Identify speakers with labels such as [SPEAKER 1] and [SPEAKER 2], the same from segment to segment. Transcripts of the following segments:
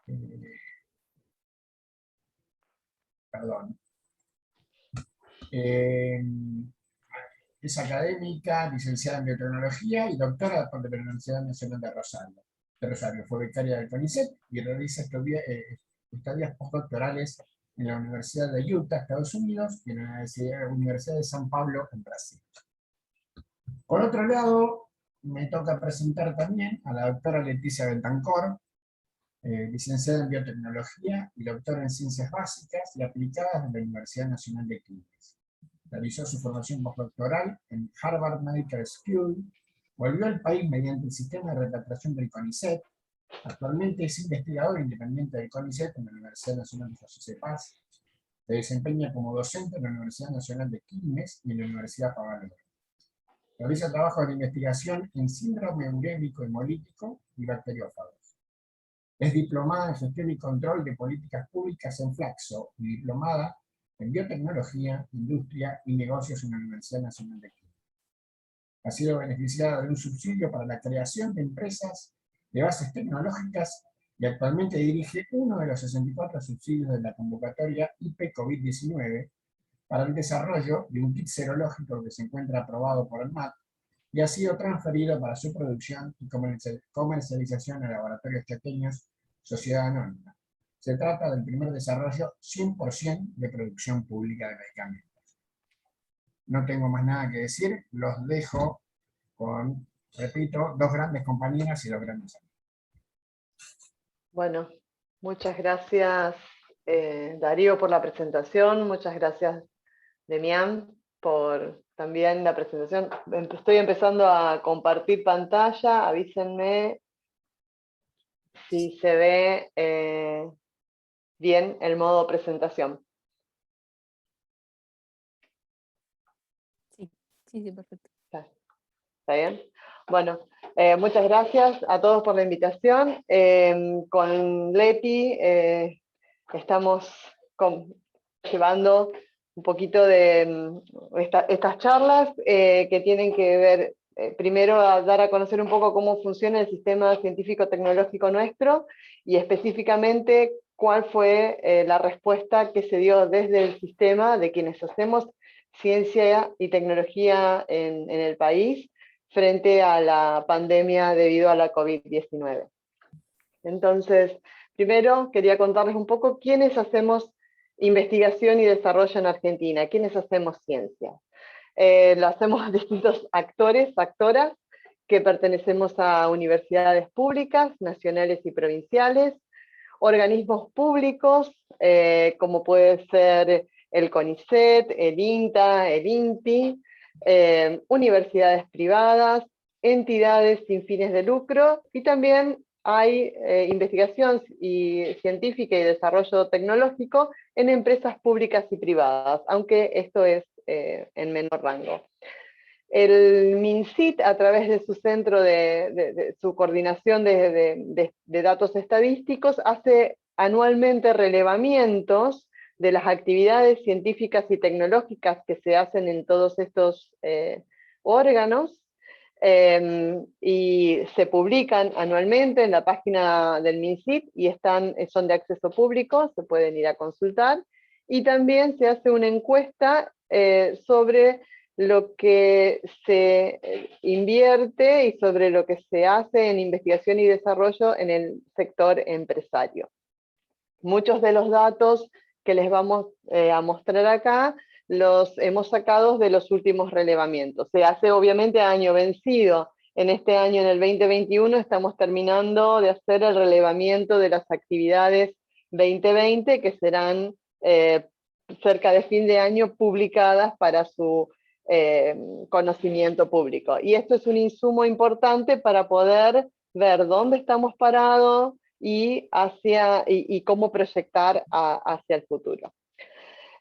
[SPEAKER 1] eh, perdón. Eh, es académica, licenciada en biotecnología y doctora por la Universidad Nacional de Rosario. Fue becaria del CONICET y realiza estadías postdoctorales en la Universidad de Utah, Estados Unidos, y en la Universidad de San Pablo, en Brasil. Por otro lado, me toca presentar también a la doctora Leticia Bentancor, licenciada en biotecnología y doctora en ciencias básicas y aplicadas de la Universidad Nacional de Quilmes. Realizó su formación postdoctoral en Harvard Medical School, volvió al país mediante el sistema de repatriación del CONICET. Actualmente es investigador independiente del CONICET en la Universidad Nacional de José Paz. Se desempeña como docente en la Universidad Nacional de Quilmes y en la Universidad Pavón. Realiza trabajos de investigación en síndrome urémico hemolítico y bacteriófagos. Es diplomada en gestión y control de políticas públicas en Flaxo y diplomada en biotecnología, industria y negocios en la Universidad Nacional de Quilmes. Ha sido beneficiada de un subsidio para la creación de empresas de bases tecnológicas y actualmente dirige uno de los 64 subsidios de la convocatoria IP COVID-19 para el desarrollo de un kit serológico que se encuentra aprobado por el MAT y ha sido transferido para su producción y comercialización a laboratorios chaqueños, Sociedad Anónima. Se trata del primer desarrollo 100% de producción pública de medicamentos. No tengo más nada que decir, los dejo con, repito, dos grandes compañeras y dos grandes amigos.
[SPEAKER 2] Bueno, muchas gracias Darío por la presentación, muchas gracias Demián por también la presentación. Estoy empezando a compartir pantalla, avísenme si se ve bien el modo presentación.
[SPEAKER 3] Sí, perfecto.
[SPEAKER 2] ¿Está bien? Bueno, muchas gracias a todos por la invitación. Con Leti estamos llevando un poquito de estas charlas que tienen que ver, primero, a dar a conocer un poco cómo funciona el sistema científico-tecnológico nuestro y específicamente cuál fue la respuesta que se dio desde el sistema de quienes hacemos ciencia y tecnología en el país frente a la pandemia debido a la COVID-19. Entonces, primero quería contarles un poco quiénes hacemos investigación y desarrollo en Argentina, quiénes hacemos ciencia. Lo hacemos distintos actores, actoras, que pertenecemos a universidades públicas, nacionales y provinciales, organismos públicos, como puede ser el CONICET, el INTA, el INTI, universidades privadas, entidades sin fines de lucro, y también hay investigación científica y desarrollo tecnológico en empresas públicas y privadas, aunque esto es en menor rango. El MinCit, a través de su centro de su coordinación de datos estadísticos, hace anualmente relevamientos de las actividades científicas y tecnológicas que se hacen en todos estos órganos, y se publican anualmente en la página del MinCit y son de acceso público, se pueden ir a consultar, y también se hace una encuesta sobre lo que se invierte y sobre lo que se hace en investigación y desarrollo en el sector empresario. Muchos de los datos que les vamos a mostrar acá los hemos sacado de los últimos relevamientos. Se hace obviamente a año vencido. En este año, en el 2021, estamos terminando de hacer el relevamiento de las actividades 2020 que serán cerca de fin de año publicadas para su conocimiento público. Y esto es un insumo importante para poder ver dónde estamos parados y cómo proyectar hacia el futuro.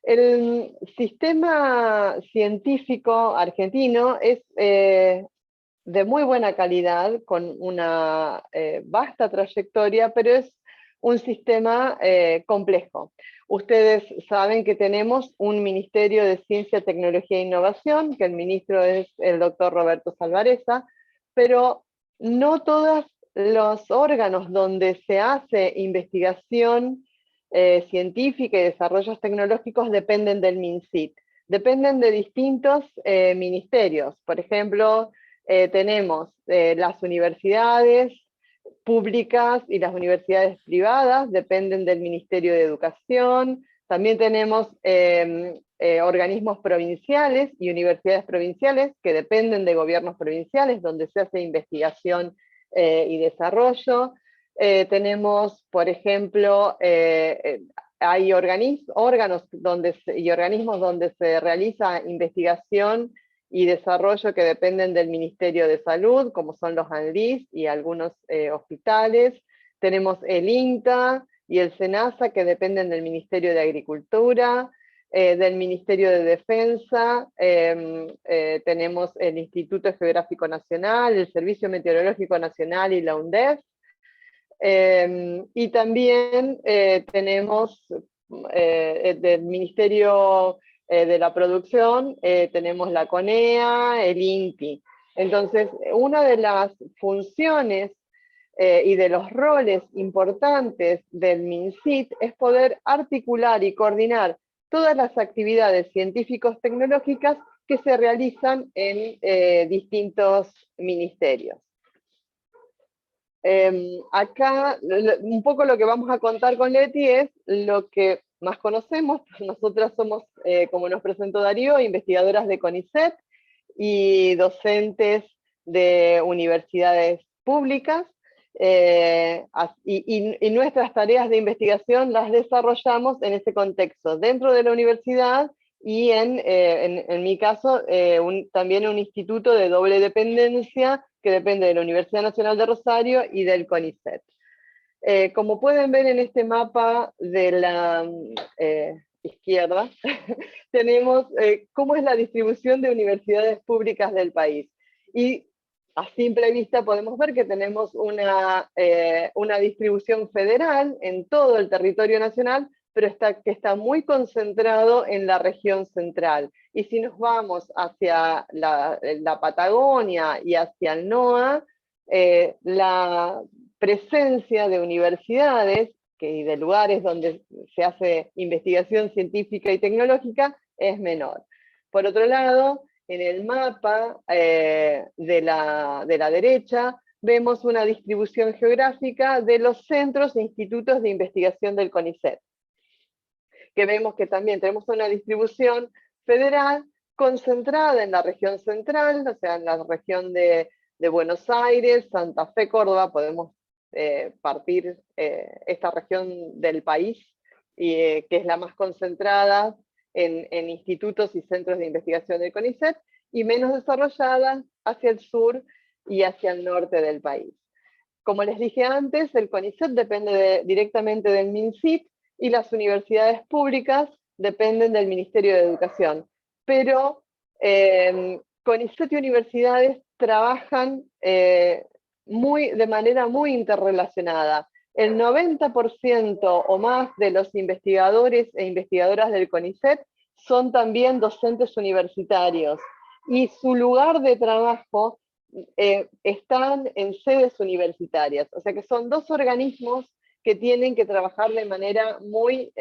[SPEAKER 2] El sistema científico argentino es de muy buena calidad, con una vasta trayectoria, pero es un sistema complejo. Ustedes saben que tenemos un Ministerio de Ciencia, Tecnología e Innovación, que el ministro es el doctor Roberto Salvarezza, pero no todas los órganos donde se hace investigación científica y desarrollos tecnológicos dependen del MinSIT. Dependen de distintos ministerios. Por ejemplo, tenemos las universidades públicas y las universidades privadas, dependen del Ministerio de Educación. También tenemos organismos provinciales y universidades provinciales que dependen de gobiernos provinciales, donde se hace investigación y desarrollo. Tenemos, por ejemplo, hay órganos y organismos donde se realiza investigación y desarrollo que dependen del Ministerio de Salud, como son los ANLIS y algunos hospitales. Tenemos el INTA y el SENASA, que dependen del Ministerio de Agricultura, del Ministerio de Defensa, tenemos el Instituto Geográfico Nacional, el Servicio Meteorológico Nacional y la UNDEF, y también tenemos del Ministerio de la Producción, tenemos la CONEA, el INTI. Entonces, una de las funciones y de los roles importantes del MinSIT es poder articular y coordinar todas las actividades científicos tecnológicas que se realizan en distintos ministerios. Acá un poco lo que vamos a contar con Leti es lo que más conocemos. Nosotras somos, como nos presentó Darío, investigadoras de CONICET y docentes de universidades públicas, y nuestras tareas de investigación las desarrollamos en ese contexto, dentro de la universidad y en mi caso también un instituto de doble dependencia que depende de la Universidad Nacional de Rosario y del CONICET. Como pueden ver en este mapa de la izquierda, tenemos cómo es la distribución de universidades públicas del país. Y a simple vista podemos ver que tenemos una distribución federal en todo el territorio nacional, pero que está muy concentrado en la región central. Y si nos vamos hacia la Patagonia y hacia el NOA, la presencia de universidades y de lugares donde se hace investigación científica y tecnológica es menor. Por otro lado, en el mapa de la derecha, vemos una distribución geográfica de los centros e institutos de investigación del CONICET, que vemos que también tenemos una distribución federal concentrada en la región central, o sea, en la región de Buenos Aires, Santa Fe, Córdoba. Podemos partir esta región del país, que es la más concentrada en institutos y centros de investigación del CONICET, y menos desarrollada hacia el sur y hacia el norte del país. Como les dije antes, el CONICET depende directamente del MinSIT, y las universidades públicas dependen del Ministerio de Educación. Pero CONICET y universidades trabajan de manera muy interrelacionada. El 90% o más de los investigadores e investigadoras del CONICET son también docentes universitarios, y su lugar de trabajo están en sedes universitarias. O sea que son dos organismos que tienen que trabajar de manera muy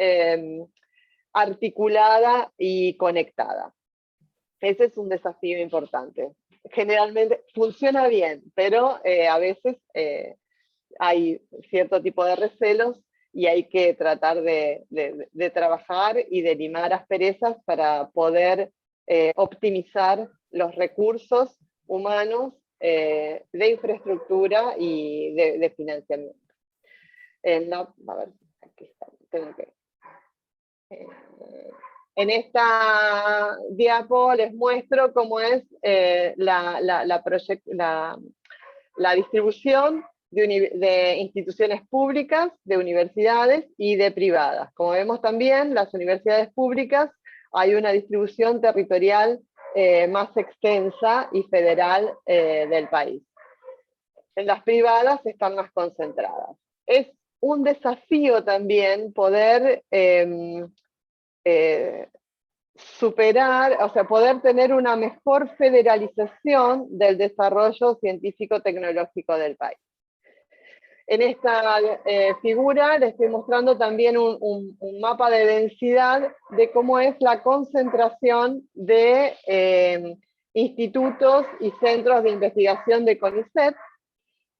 [SPEAKER 2] articulada y conectada. Ese es un desafío importante. Generalmente funciona bien, pero a veces hay cierto tipo de recelos y hay que tratar de trabajar y de limar asperezas para poder optimizar los recursos humanos de infraestructura y de financiamiento. A ver, aquí está, tengo que... en esta diapo les muestro cómo es la distribución de instituciones públicas, de universidades y de privadas. Como vemos también, las universidades públicas hay una distribución territorial más extensa y federal del país. En las privadas están más concentradas. Es un desafío también poder superar, o sea, poder tener una mejor federalización del desarrollo científico-tecnológico del país. En esta figura les estoy mostrando también un mapa de densidad de cómo es la concentración de institutos y centros de investigación de CONICET,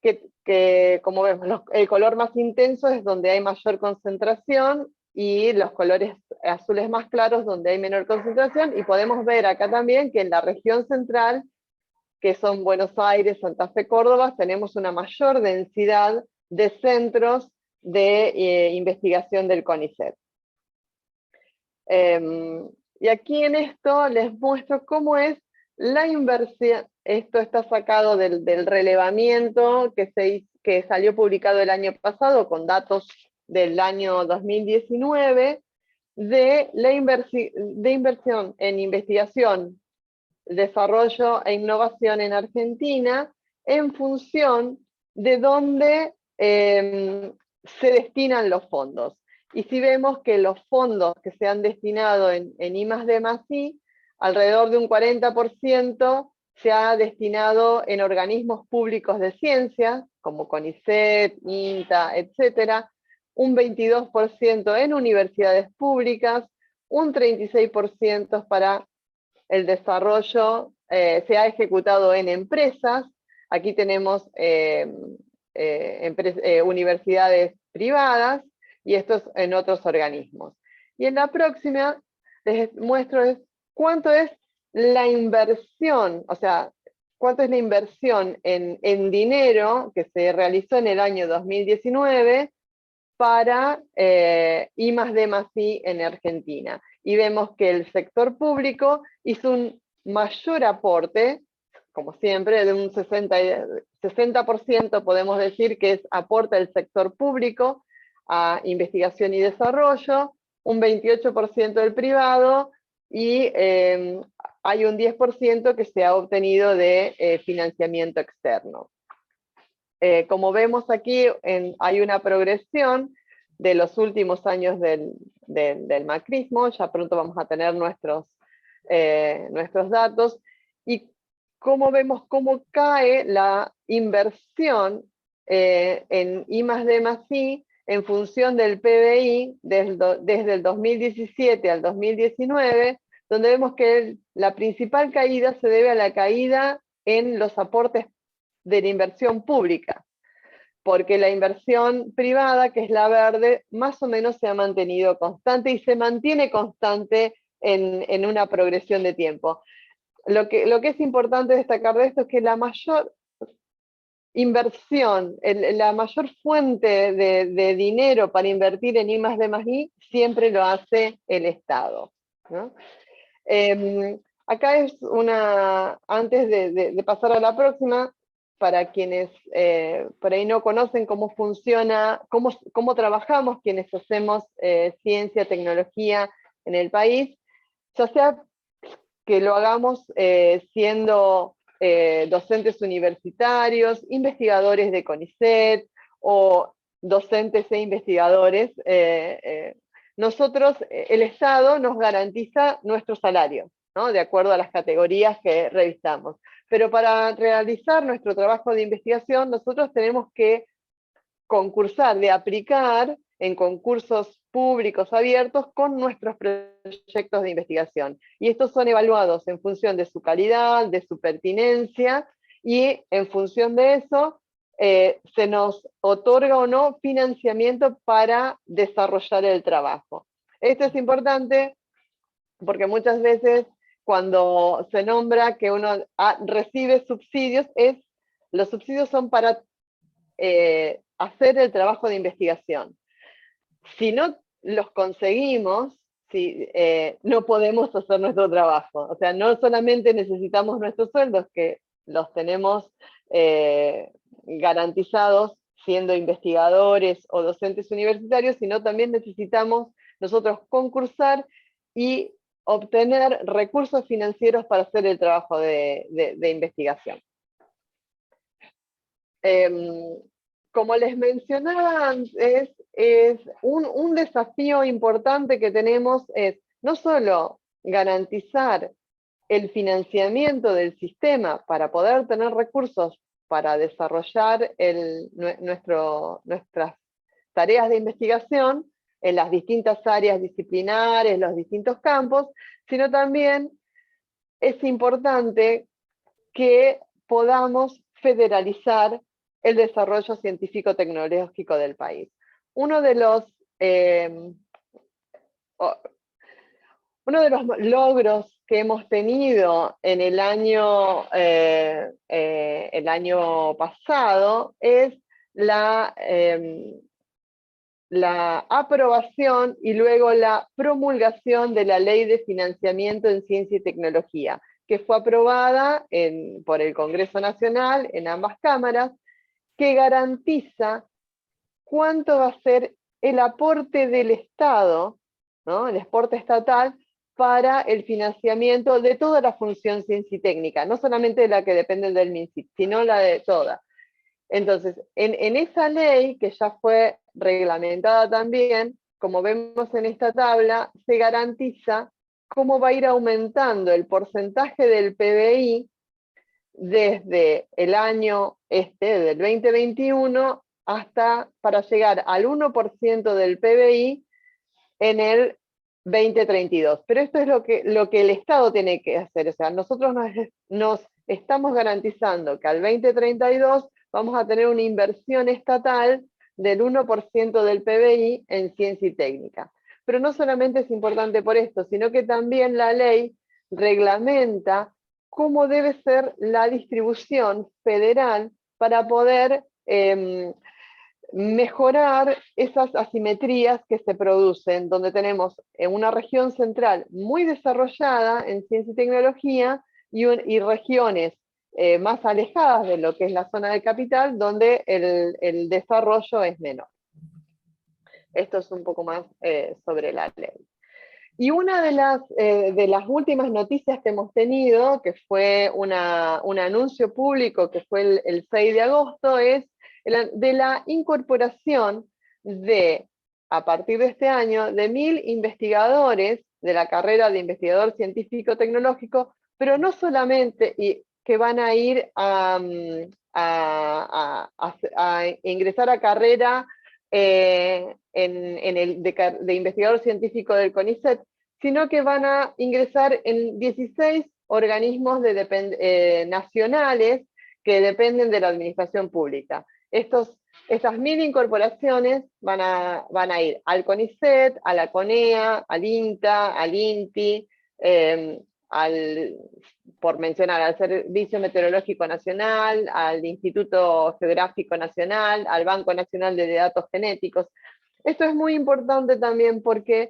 [SPEAKER 2] que como vemos, el color más intenso es donde hay mayor concentración y los colores azules más claros donde hay menor concentración, y podemos ver acá también que en la región central, que son Buenos Aires, Santa Fe, Córdoba, tenemos una mayor densidad de centros de investigación del CONICET. Y aquí en esto les muestro cómo es la inversión. Esto está sacado del relevamiento que salió publicado el año pasado con datos del año 2019 de la inversión en investigación, desarrollo e innovación en Argentina en función de dónde se destinan los fondos. Y si vemos que los fondos que se han destinado en I+D+I, alrededor de un 40% se ha destinado en organismos públicos de ciencia, como CONICET, INTA, etc., un 22% en universidades públicas, un 36% para el desarrollo, se ha ejecutado en empresas. Aquí tenemos universidades privadas, y esto es en otros organismos. Y en la próxima les muestro cuánto es la inversión, o sea, cuánto es la inversión en dinero que se realizó en el año 2019 para I+D+I en Argentina. Y vemos que el sector público hizo un mayor aporte, como siempre, de un 60% podemos decir que es aporte del sector público a investigación y desarrollo, un 28% del privado, y hay un 10% que se ha obtenido de financiamiento externo. Como vemos aquí, hay una progresión de los últimos años del macrismo, ya pronto vamos a tener nuestros datos, y cómo vemos cómo cae la inversión en I+D+I en función del PBI desde el 2017 al 2019, donde vemos que la principal caída se debe a la caída en los aportes de la inversión pública, porque la inversión privada, que es la verde, más o menos se ha mantenido constante y se mantiene constante en una progresión de tiempo. Lo que es importante destacar de esto es que la mayor inversión, la mayor fuente de dinero para invertir en I+D+I siempre lo hace el Estado, ¿no? Acá es antes de pasar a la próxima, para quienes por ahí no conocen cómo funciona, cómo trabajamos quienes hacemos ciencia, tecnología en el país, ya sea que lo hagamos siendo docentes universitarios, investigadores de CONICET, o docentes e investigadores, nosotros, el Estado nos garantiza nuestro salario, ¿no? De acuerdo a las categorías que revisamos. Pero para realizar nuestro trabajo de investigación, nosotros tenemos que concursar, de aplicar en concursos públicos abiertos con nuestros proyectos de investigación. Y estos son evaluados en función de su calidad, de su pertinencia, y en función de eso se nos otorga o no financiamiento para desarrollar el trabajo. Esto es importante porque muchas veces cuando se nombra que uno recibe subsidios, los subsidios son para hacer el trabajo de investigación. Si no los conseguimos, no podemos hacer nuestro trabajo. O sea, no solamente necesitamos nuestros sueldos, que los tenemos garantizados siendo investigadores o docentes universitarios, sino también necesitamos nosotros concursar y obtener recursos financieros para hacer el trabajo de investigación. Como les mencionaba antes, un desafío importante que tenemos es no solo garantizar el financiamiento del sistema para poder tener recursos para desarrollar nuestras tareas de investigación en las distintas áreas disciplinares, los distintos campos, sino también es importante que podamos federalizar el desarrollo científico-tecnológico del país. Uno de los logros que hemos tenido en el año pasado es la aprobación y luego la promulgación de la Ley de Financiamiento en Ciencia y Tecnología, que fue aprobada por el Congreso Nacional en ambas cámaras, que garantiza cuánto va a ser el aporte del Estado, ¿no? El aporte estatal, para el financiamiento de toda la función ciencia y técnica, no solamente de la que depende del MINCIT, sino la de toda. Entonces, en esa ley, que ya fue reglamentada también, como vemos en esta tabla, se garantiza cómo va a ir aumentando el porcentaje del PBI desde el año del 2021 hasta para llegar al 1% del PBI en el 2032. Pero esto es lo que el Estado tiene que hacer. O sea, nosotros nos estamos garantizando que al 2032 vamos a tener una inversión estatal del 1% del PBI en ciencia y técnica. Pero no solamente es importante por esto, sino que también la ley reglamenta cómo debe ser la distribución federal para poder mejorar esas asimetrías que se producen, donde tenemos una región central muy desarrollada en ciencia y tecnología y regiones más alejadas de lo que es la zona de capital, donde el desarrollo es menor. Esto es un poco más sobre la ley. Y una de las últimas noticias que hemos tenido, que fue un anuncio público que fue el 6 de agosto, es de la incorporación a partir de este año, de 1000 investigadores de la carrera de investigador científico-tecnológico, pero no solamente que van a ir a ingresar a carrera de investigador científico del CONICET, sino que van a ingresar en 16 organismos nacionales que dependen de la administración pública. Estas 1000 incorporaciones van a ir al CONICET, a la CONEA, al INTA, al INTI, por mencionar, al Servicio Meteorológico Nacional, al Instituto Geográfico Nacional, al Banco Nacional de Datos Genéticos. Esto es muy importante también porque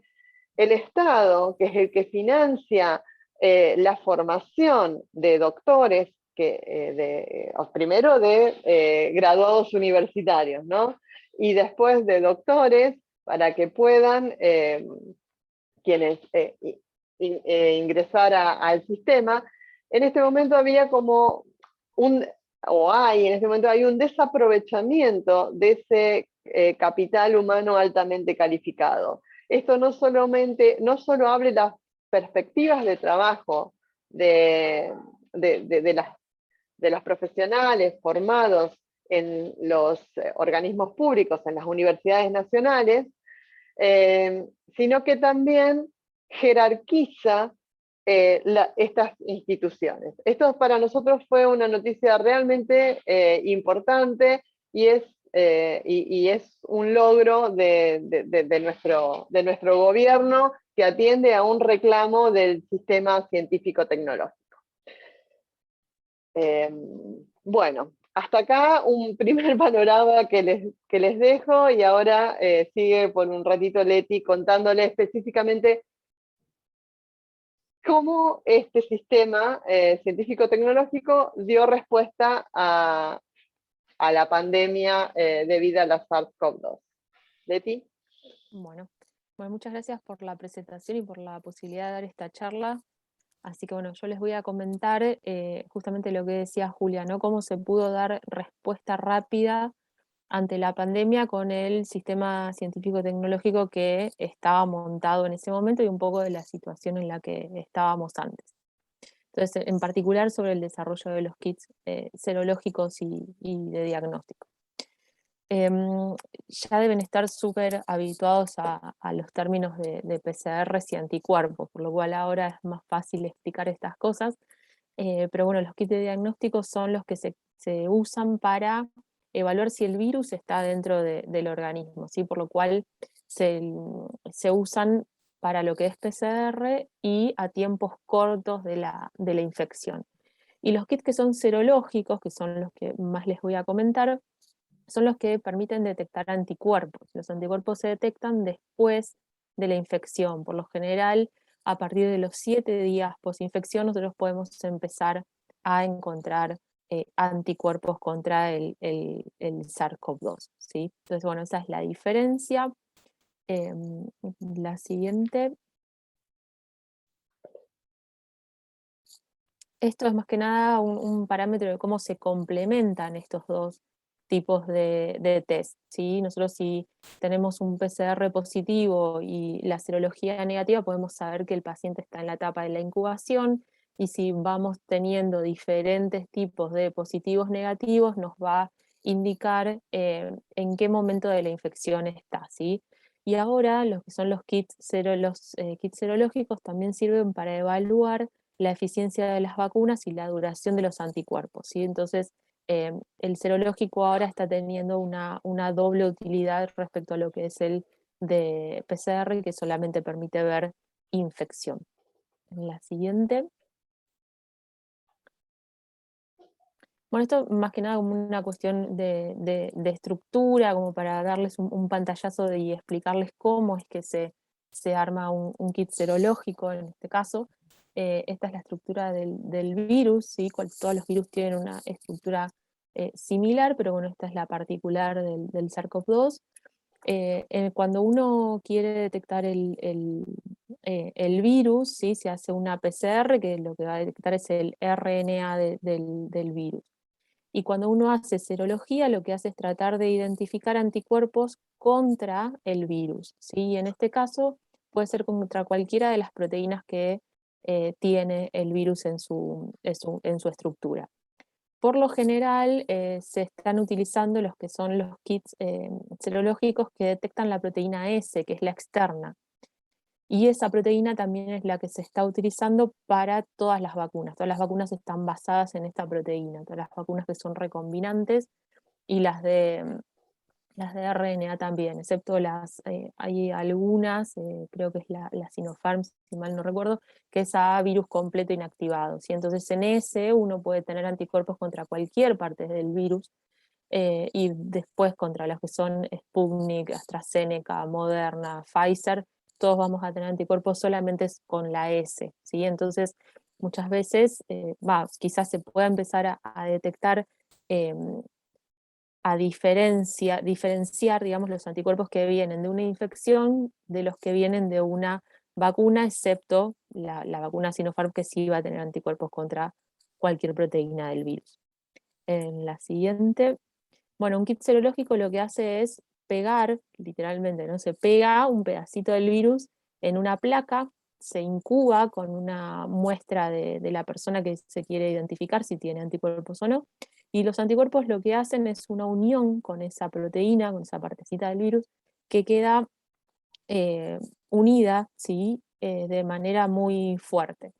[SPEAKER 2] el Estado, que es el que financia la formación de doctores, primero de graduados universitarios, ¿no? Y después de doctores, para que puedan quienes ingresar al sistema. En este momento había como en este momento hay un desaprovechamiento de ese capital humano altamente calificado. Esto no solo abre las perspectivas de trabajo de los profesionales formados en los organismos públicos, en las universidades nacionales, sino que también jerarquiza estas instituciones. Esto para nosotros fue una noticia realmente importante y es un logro de nuestro gobierno que atiende a un reclamo del sistema científico-tecnológico. Bueno, hasta acá un primer panorama que les dejo, y ahora sigue por un ratito Leti contándole específicamente cómo este sistema científico-tecnológico dio respuesta a la pandemia debido a la SARS-CoV-2. Leti.
[SPEAKER 3] Bueno, muchas gracias por la presentación y por la posibilidad de dar esta charla. Así que bueno, yo les voy a comentar justamente lo que decía Julia, ¿no? Cómo se pudo dar respuesta rápida ante la pandemia con el sistema científico-tecnológico que estaba montado en ese momento y un poco de la situación en la que estábamos antes. Entonces, en particular sobre el desarrollo de los kits serológicos y de diagnóstico. Ya deben estar súper habituados a los términos de PCRs y anticuerpos, por lo cual ahora es más fácil explicar estas cosas. Pero bueno, los kits de diagnóstico son los que se usan para evaluar si el virus está dentro del organismo, ¿sí? Por lo cual se usan para lo que es PCR y a tiempos cortos de la infección. Y los kits que son serológicos, que son los que más les voy a comentar, son los que permiten detectar anticuerpos. Los anticuerpos se detectan después de la infección. Por lo general, a partir de los 7 días posinfección, nosotros podemos empezar a encontrar anticuerpos contra el SARS-CoV-2, ¿sí? Entonces, bueno, esa es la diferencia. La siguiente. Esto es más que nada un parámetro de cómo se complementan estos dos tipos de test, ¿sí? Nosotros si tenemos un PCR positivo y la serología negativa, podemos saber que el paciente está en la etapa de la incubación, y si vamos teniendo diferentes tipos de positivos negativos, nos va a indicar en qué momento de la infección está, ¿sí? Y ahora los que son los kits serológicos también sirven para evaluar la eficiencia de las vacunas y la duración de los anticuerpos, ¿sí? Entonces, el serológico ahora está teniendo una doble utilidad respecto a lo que es el de PCR, que solamente permite ver infección. En la siguiente. Bueno, esto más que nada como una cuestión de estructura, como para darles un pantallazo y explicarles cómo es que se arma un kit serológico en este caso. Esta es la estructura del virus, ¿sí? Todos los virus tienen una estructura similar, pero bueno, esta es la particular del SARS-CoV-2. Cuando uno quiere detectar el virus, ¿sí? Se hace una PCR, que lo que va a detectar es el RNA del virus. Y cuando uno hace serología, lo que hace es tratar de identificar anticuerpos contra el virus, ¿sí? Y en este caso puede ser contra cualquiera de las proteínas que tiene el virus en su estructura. Por lo general se están utilizando los que son los kits serológicos que detectan la proteína S, que es la externa. Y esa proteína también es la que se está utilizando para todas las vacunas. Todas las vacunas están basadas en esta proteína, todas las vacunas que son recombinantes y las de RNA también, excepto hay algunas, creo que es la Sinopharm, si mal no recuerdo, que es a virus completo inactivado, ¿sí? Entonces en ese uno puede tener anticuerpos contra cualquier parte del virus, y después contra los que son Sputnik, AstraZeneca, Moderna, Pfizer, todos vamos a tener anticuerpos solamente con la S, ¿sí? Entonces, muchas veces, quizás se pueda empezar a detectar, a diferenciar, digamos, los anticuerpos que vienen de una infección de los que vienen de una vacuna, excepto la vacuna Sinopharm, que sí va a tener anticuerpos contra cualquier proteína del virus. En la siguiente. Bueno, un kit serológico lo que hace es pegar, literalmente, ¿no? Se pega un pedacito del virus en una placa, se incuba con una muestra de la persona que se quiere identificar, si tiene anticuerpos o no, y los anticuerpos lo que hacen es una unión con esa proteína, con esa partecita del virus, que queda unida, ¿sí? De manera muy fuerte.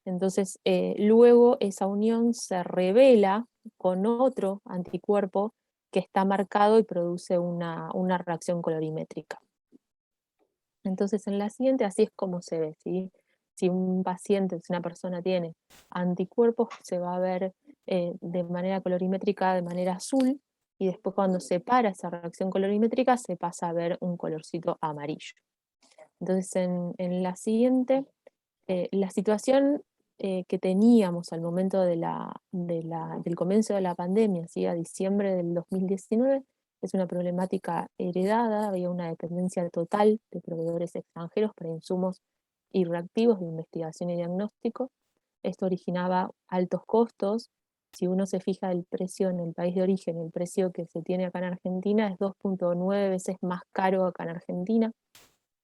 [SPEAKER 3] Entonces, luego esa unión se revela con otro anticuerpo que está marcado y produce una reacción colorimétrica. Entonces, en la siguiente, así es como se ve, ¿sí? Si un paciente, si una persona tiene anticuerpos, se va a ver de manera colorimétrica, de manera azul, y después cuando se para esa reacción colorimétrica, se pasa a ver un colorcito amarillo. Entonces, en la siguiente, la situación que teníamos al momento del comienzo de la pandemia, ¿sí? A diciembre del 2019, es una problemática heredada. Había una dependencia total de proveedores extranjeros para insumos y reactivos de investigación y diagnóstico. Esto originaba altos costos. Si uno se fija el precio en el país de origen, el precio que se tiene acá en Argentina es 2.9 veces más caro acá en Argentina.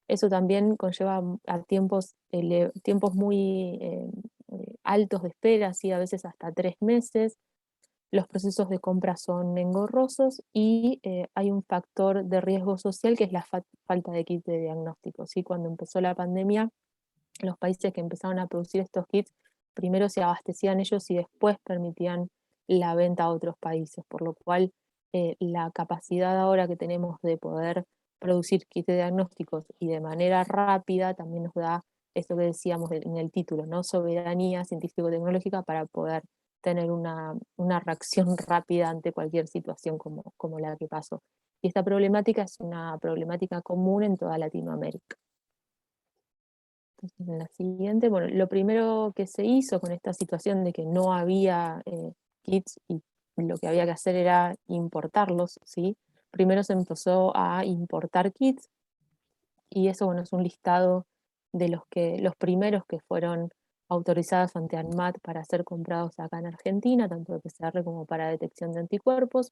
[SPEAKER 3] Eso también conlleva a tiempos muy altos de espera, ¿sí? A veces hasta 3 meses. Los procesos de compra son engorrosos y hay un factor de riesgo social que es la falta de kits de diagnóstico, ¿sí? Cuando empezó la pandemia, los países que empezaron a producir estos kits primero se abastecían ellos y después permitían la venta a otros países, por lo cual la capacidad ahora que tenemos de poder producir kits de diagnósticos y de manera rápida también nos da esto que decíamos en el título, ¿no? Soberanía científico-tecnológica para poder tener una reacción rápida ante cualquier situación como la que pasó. Y esta problemática es una problemática común en toda Latinoamérica. Entonces, en la siguiente, bueno, lo primero que se hizo con esta situación de que no había kits y lo que había que hacer era importarlos, ¿sí? Primero se empezó a importar kits y eso, bueno, es un listado de los primeros que fueron autorizados ante ANMAT para ser comprados acá en Argentina, tanto de PCR como para detección de anticuerpos.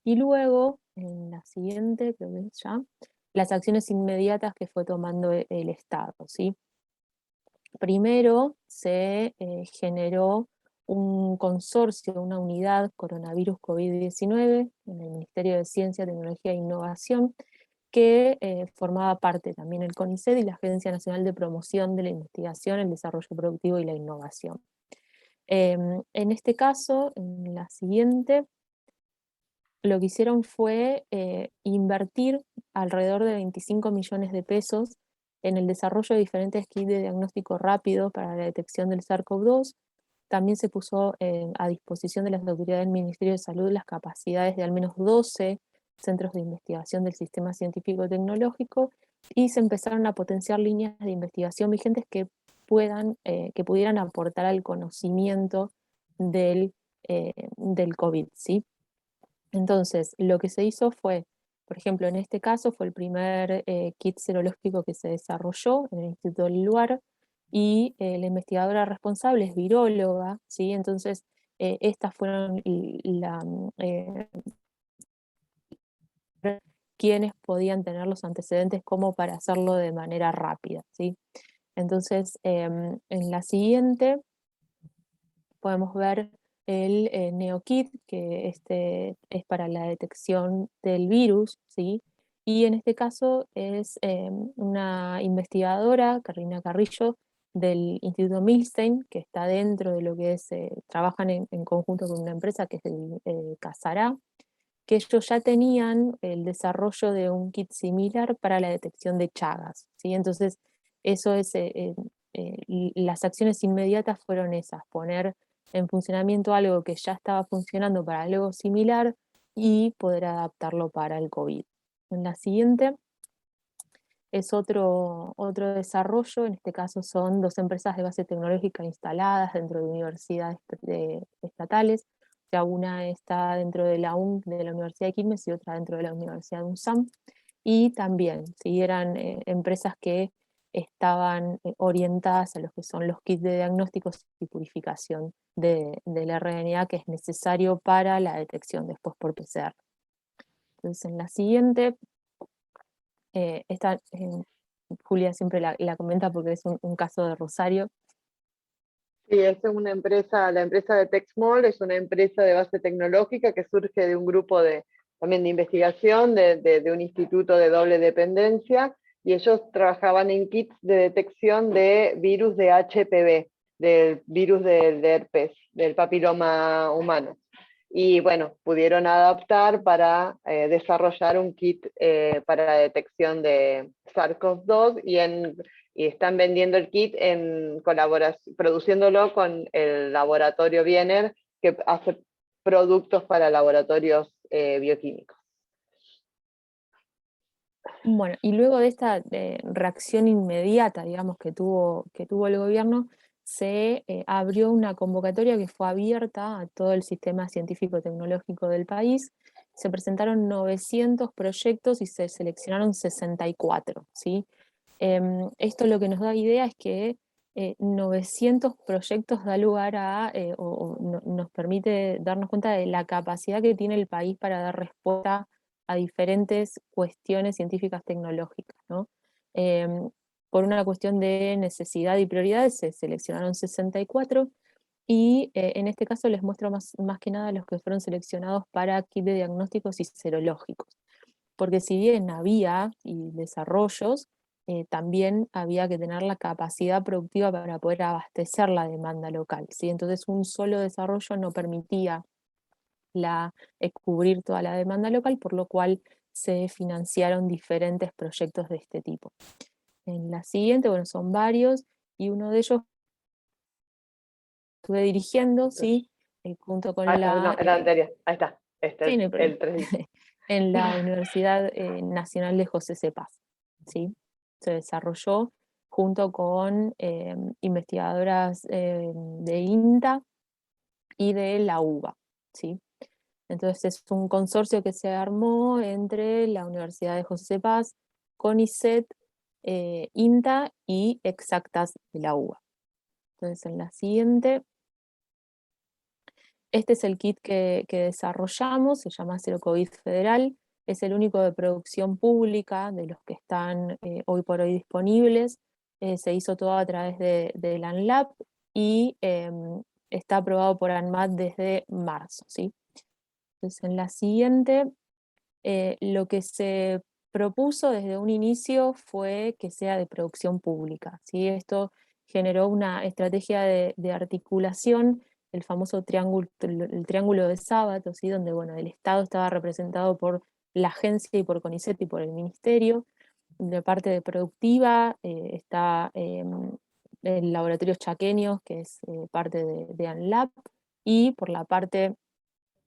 [SPEAKER 3] Y luego, en la siguiente, creo que es ya, las acciones inmediatas que fue tomando el Estado, ¿sí? Primero se generó un consorcio, una unidad coronavirus COVID-19 en el Ministerio de Ciencia, Tecnología e Innovación, que formaba parte también el CONICET y la Agencia Nacional de Promoción de la Investigación, el Desarrollo Productivo y la Innovación. En este caso, en la siguiente, lo que hicieron fue invertir alrededor de 25 millones de pesos en el desarrollo de diferentes kits de diagnóstico rápido para la detección del SARS-CoV-2. También se puso a disposición de las autoridades del Ministerio de Salud las capacidades de al menos 12 centros de investigación del sistema científico-tecnológico y se empezaron a potenciar líneas de investigación vigentes que pudieran aportar al conocimiento del COVID, ¿sí? Entonces, lo que se hizo fue, por ejemplo, en este caso fue el primer kit serológico que se desarrolló en el Instituto del Lugar y la investigadora responsable es viróloga, ¿sí? Entonces, estas fueron quienes podían tener los antecedentes como para hacerlo de manera rápida, ¿sí? Entonces, en la siguiente podemos ver el NeoKit, que es para la detección del virus, ¿sí? Y en este caso es una investigadora, Carolina Carrillo, del Instituto Milstein, que está dentro de lo que es, trabajan en conjunto con una empresa que es el Casará, que ellos ya tenían el desarrollo de un kit similar para la detección de Chagas, ¿sí? Entonces, eso es, las acciones inmediatas fueron esas, poner en funcionamiento algo que ya estaba funcionando para algo similar y poder adaptarlo para el COVID. En la siguiente es otro desarrollo, en este caso son 2 empresas de base tecnológica instaladas dentro de universidades estatales, o sea, una está dentro de la de la Universidad de Quilmes y otra dentro de la Universidad de UNSAM, y también, ¿sí? Eran empresas que estaban orientadas a lo que son los kits de diagnósticos y purificación del RNA que es necesario para la detección después por PCR. Entonces, en la siguiente, esta Julia siempre la comenta porque es un caso de Rosario.
[SPEAKER 2] Sí, es una empresa, la empresa de Texmol es una empresa de base tecnológica que surge de un grupo también de investigación de un instituto de doble dependencia, y ellos trabajaban en kits de detección de virus de HPV, del virus del herpes, del papiloma humano. Y bueno, pudieron adaptar para desarrollar un kit para la detección de SARS-CoV-2 y están vendiendo el kit en colaboración, produciéndolo con el laboratorio Viener, que hace productos para laboratorios bioquímicos.
[SPEAKER 3] Bueno, y luego de esta reacción inmediata, digamos, que tuvo el gobierno, se abrió una convocatoria que fue abierta a todo el sistema científico-tecnológico del país. Se presentaron 900 proyectos y se seleccionaron 64, ¿sí? Esto lo que nos da idea es que 900 proyectos da lugar a, nos permite darnos cuenta de la capacidad que tiene el país para dar respuesta a diferentes cuestiones científicas tecnológicas, ¿no? Por una cuestión de necesidad y prioridades se seleccionaron 64 y en este caso les muestro más que nada los que fueron seleccionados para kit de diagnósticos y serológicos. Porque si bien había y desarrollos, también había que tener la capacidad productiva para poder abastecer la demanda local, ¿sí? Entonces un solo desarrollo no permitía cubrir toda la demanda local, por lo cual se financiaron diferentes proyectos de este tipo. En la siguiente, bueno, son varios, y uno de ellos estuve dirigiendo, ¿sí? Junto con
[SPEAKER 2] No, era anterior, ahí está.
[SPEAKER 3] Sí, no hay problema.
[SPEAKER 2] El 3.
[SPEAKER 3] En la Universidad Nacional de José C. Paz, ¿sí? Se desarrolló junto con investigadoras de INTA y de la UBA, ¿sí? Entonces es un consorcio que se armó entre la Universidad de José C. Paz, CONICET, INTA y Exactas de la UBA. Entonces en la siguiente, este es el kit que desarrollamos, se llama Zero COVID Federal, es el único de producción pública de los que están hoy por hoy disponibles. Se hizo todo a través del ANLAB y está aprobado por ANMAT desde marzo, ¿sí? Entonces en la siguiente, lo que se propuso desde un inicio fue que sea de producción pública, ¿sí? Esto generó una estrategia de articulación, el famoso el triángulo de Sábato, ¿sí? Donde bueno, el Estado estaba representado por la agencia y por CONICET y por el Ministerio. De parte de productiva está el laboratorio Chaqueños, que es parte de ANLAB, y por la parte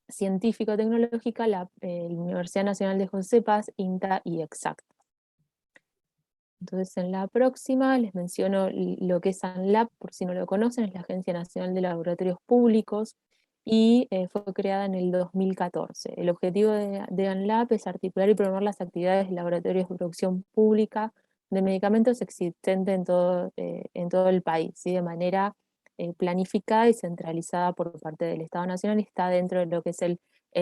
[SPEAKER 3] científico-tecnológica, la Universidad Nacional de José Paz, INTA y Exacta. Entonces en la próxima les menciono lo que es ANLAB, por si no lo conocen, es la Agencia Nacional de Laboratorios Públicos y fue creada en el 2014. El objetivo de ANLAB es articular y promover las actividades de laboratorios de producción pública de medicamentos existentes en todo el país, ¿sí? De manera planificada y centralizada por parte del Estado Nacional, y está dentro de lo que es el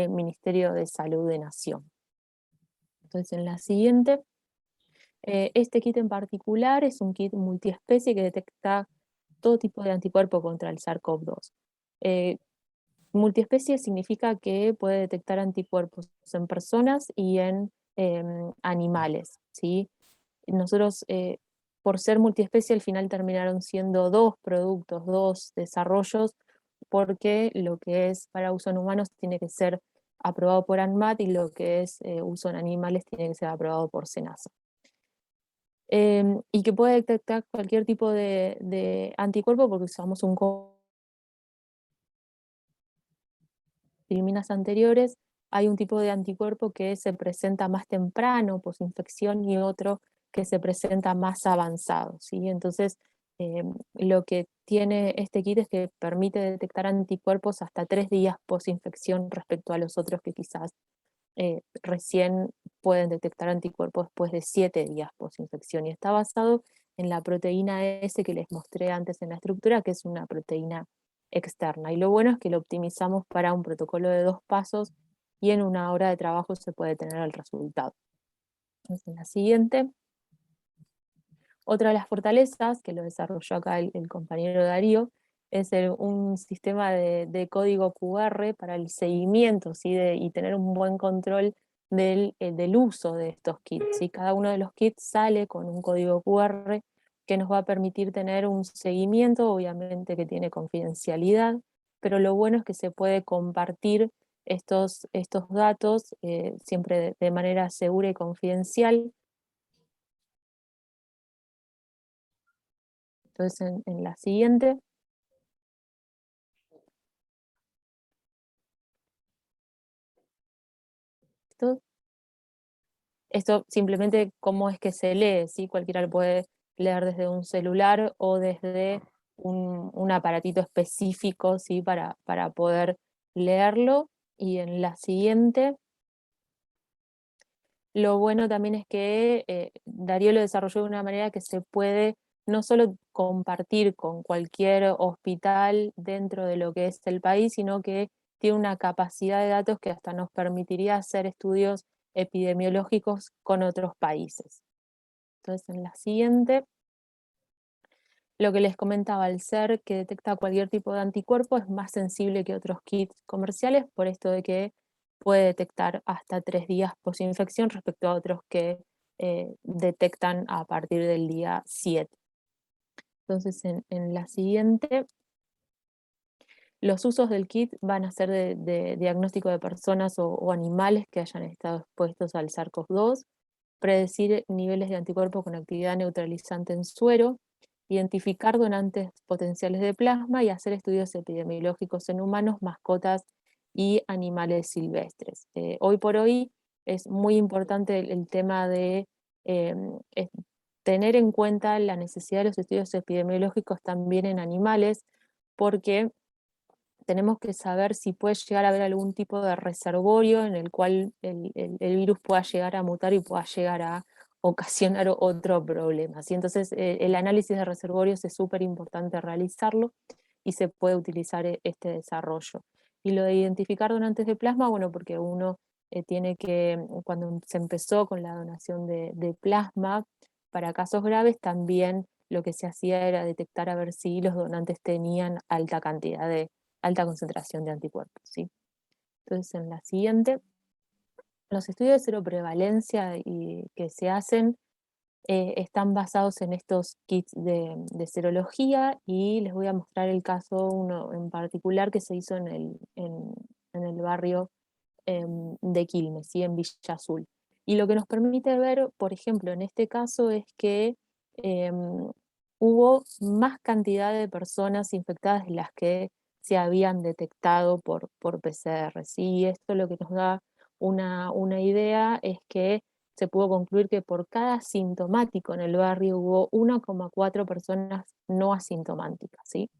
[SPEAKER 3] Ministerio de Salud de Nación. Entonces en la siguiente, este kit en particular es un kit multiespecie que detecta todo tipo de anticuerpo contra el SARS-CoV-2. Multiespecie significa que puede detectar anticuerpos en personas y en animales, ¿sí? Nosotros, por ser multiespecie, al final terminaron siendo 2 productos, 2 desarrollos, porque lo que es para uso en humanos tiene que ser aprobado por ANMAT y lo que es uso en animales tiene que ser aprobado por SENASA. Y que puede detectar cualquier tipo de anticuerpo porque usamos un anteriores, hay un tipo de anticuerpo que se presenta más temprano, posinfección, y otro que se presenta más avanzado, ¿sí? Entonces, lo que tiene este kit es que permite detectar anticuerpos hasta 3 días posinfección respecto a los otros que quizás recién pueden detectar anticuerpos después de 7 días posinfección, y está basado en la proteína S que les mostré antes en la estructura, que es una proteína externa. Y lo bueno es que lo optimizamos para un protocolo de 2 pasos y en 1 hora de trabajo se puede tener el resultado. Entonces, en la siguiente, otra de las fortalezas que lo desarrolló acá el compañero Darío es un sistema de código QR para el seguimiento, ¿sí? Y tener un buen control del uso de estos kits, ¿sí? Cada uno de los kits sale con un código QR que nos va a permitir tener un seguimiento, obviamente que tiene confidencialidad, pero lo bueno es que se puede compartir estos datos siempre de manera segura y confidencial. Entonces en la siguiente, esto simplemente cómo es que se lee, ¿sí? Cualquiera lo puede leer desde un celular o desde un aparatito específico, ¿sí? Para poder leerlo. Y en la siguiente, lo bueno también es que Darío lo desarrolló de una manera que se puede no solo compartir con cualquier hospital dentro de lo que es el país, sino que tiene una capacidad de datos que hasta nos permitiría hacer estudios epidemiológicos con otros países. Entonces, en la siguiente, lo que les comentaba, al ser que detecta cualquier tipo de anticuerpo, es más sensible que otros kits comerciales, por esto de que puede detectar hasta 3 días posinfección respecto a otros que detectan a partir del día 7. Entonces, en la siguiente, los usos del kit van a ser de diagnóstico de personas o animales que hayan estado expuestos al SARS-CoV-2, predecir niveles de anticuerpos con actividad neutralizante en suero, identificar donantes potenciales de plasma y hacer estudios epidemiológicos en humanos, mascotas y animales silvestres. Hoy por hoy es muy importante el tema de eh, tener en cuenta la necesidad de los estudios epidemiológicos también en animales, porque tenemos que saber si puede llegar a haber algún tipo de reservorio en el cual el virus pueda llegar a mutar y pueda llegar a ocasionar otro problema, ¿sí? Entonces, el análisis de reservorios es súper importante realizarlo y se puede utilizar este desarrollo. Y lo de identificar donantes de plasma, bueno, porque uno tiene que, cuando se empezó con la donación de plasma para casos graves, también lo que se hacía era detectar a ver si los donantes tenían alta concentración de anticuerpos, ¿sí? Entonces, en la siguiente, los estudios de seroprevalencia que se hacen están basados en estos kits de serología, y les voy a mostrar el caso uno en particular que se hizo en el barrio de Quilmes, ¿sí? En Villa Azul. Y lo que nos permite ver, por ejemplo, en este caso es que hubo más cantidad de personas infectadas de las que se habían detectado por PCR, ¿sí? Y esto lo que nos da una idea es que se pudo concluir que por cada asintomático en el barrio hubo 1,4 personas no asintomáticas, ¿sí?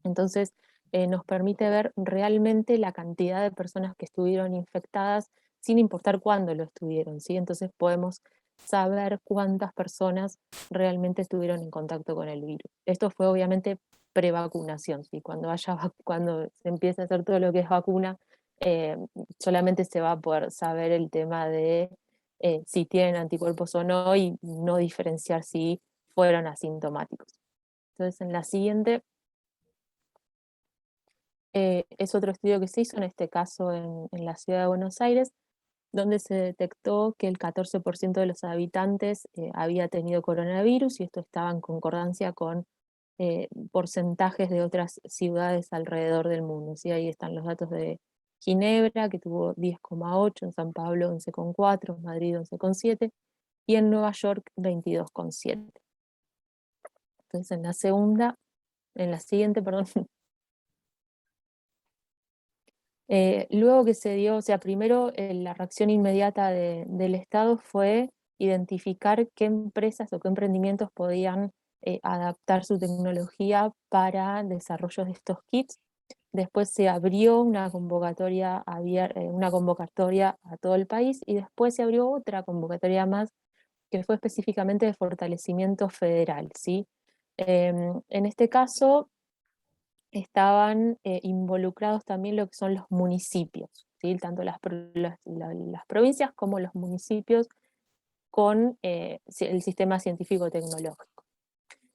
[SPEAKER 3] Entonces, nos permite ver realmente la cantidad de personas que estuvieron infectadas sin importar cuándo lo estuvieron, ¿sí? Entonces podemos saber cuántas personas realmente estuvieron en contacto con el virus. Esto fue obviamente prevacunación, ¿sí? Cuando se empiece a hacer todo lo que es vacuna, eh, solamente se va a poder saber el tema de si tienen anticuerpos o no, y no diferenciar si fueron asintomáticos. Entonces, en la siguiente es otro estudio que se hizo, en este caso en la ciudad de Buenos Aires, donde se detectó que el 14% de los habitantes había tenido coronavirus, y esto estaba en concordancia con porcentajes de otras ciudades alrededor del mundo, ¿sí? Ahí están los datos de Ginebra, que tuvo 10,8, en San Pablo 11,4, en Madrid 11,7 y en Nueva York 22,7. Entonces, en la siguiente, perdón. Luego que se dio, o sea, primero la reacción inmediata del Estado fue identificar qué empresas o qué emprendimientos podían adaptar su tecnología para desarrollo de estos kits. Después se abrió una convocatoria a todo el país, y después se abrió otra convocatoria más que fue específicamente de fortalecimiento federal, ¿sí? En este caso estaban involucrados también lo que son los municipios, ¿sí? Tanto las provincias como los municipios con el sistema científico-tecnológico.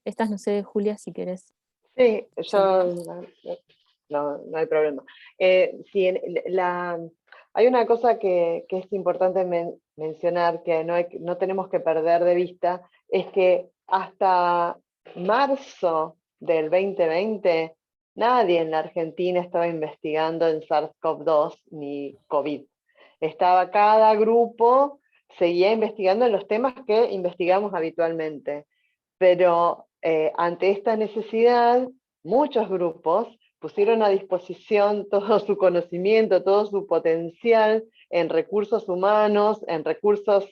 [SPEAKER 3] Estas, no sé, Julia, si querés.
[SPEAKER 2] Sí,
[SPEAKER 3] Sí.
[SPEAKER 2] yo no hay problema. Sí, hay una cosa que es importante mencionar, que no tenemos que perder de vista, es que hasta marzo del 2020 nadie en la Argentina estaba investigando en SARS-CoV-2 ni COVID. Cada grupo seguía investigando en los temas que investigamos habitualmente, pero ante esta necesidad, muchos grupos pusieron a disposición todo su conocimiento, todo su potencial en recursos humanos, en recursos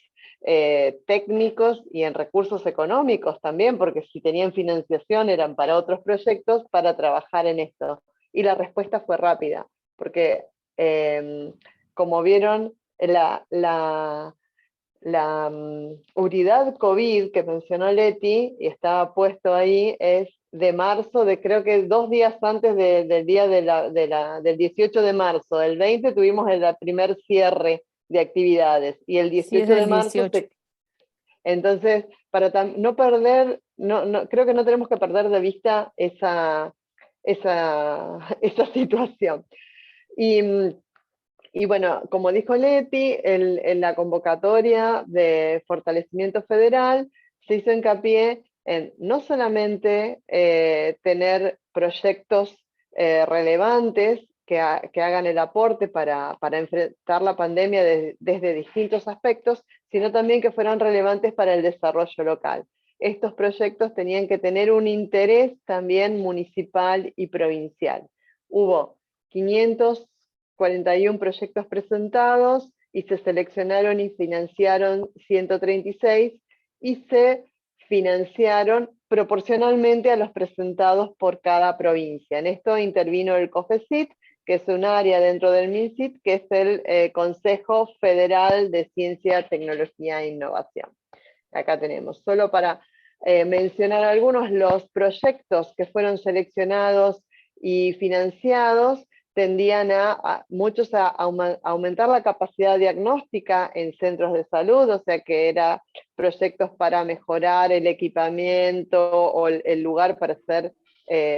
[SPEAKER 2] técnicos y en recursos económicos también, porque si tenían financiación eran para otros proyectos, para trabajar en esto. Y la respuesta fue rápida, porque como vieron, la unidad COVID que mencionó Leti, y estaba puesto ahí, es de marzo, creo que 2 días antes del día del 18 de marzo. El 20 tuvimos el primer cierre de actividades, y el
[SPEAKER 3] Sí, es
[SPEAKER 2] 18 de
[SPEAKER 3] del
[SPEAKER 2] marzo
[SPEAKER 3] 18.
[SPEAKER 2] entonces no perder, creo que no tenemos que perder de vista esa situación. Y bueno, como dijo Leti, en la convocatoria de fortalecimiento federal se hizo hincapié en no solamente tener proyectos relevantes que hagan el aporte para enfrentar la pandemia desde distintos aspectos, sino también que fueran relevantes para el desarrollo local. Estos proyectos tenían que tener un interés también municipal y provincial. Hubo 541 proyectos presentados y se seleccionaron y financiaron 136 y se financiaron proporcionalmente a los presentados por cada provincia. En esto intervino el COFECIT, que es un área dentro del MINCIT, que es el Consejo Federal de Ciencia, Tecnología e Innovación. Acá tenemos, solo para mencionar algunos, los proyectos que fueron seleccionados y financiados tendían muchos a aumentar la capacidad diagnóstica en centros de salud, o sea que eran proyectos para mejorar el equipamiento o el lugar para hacer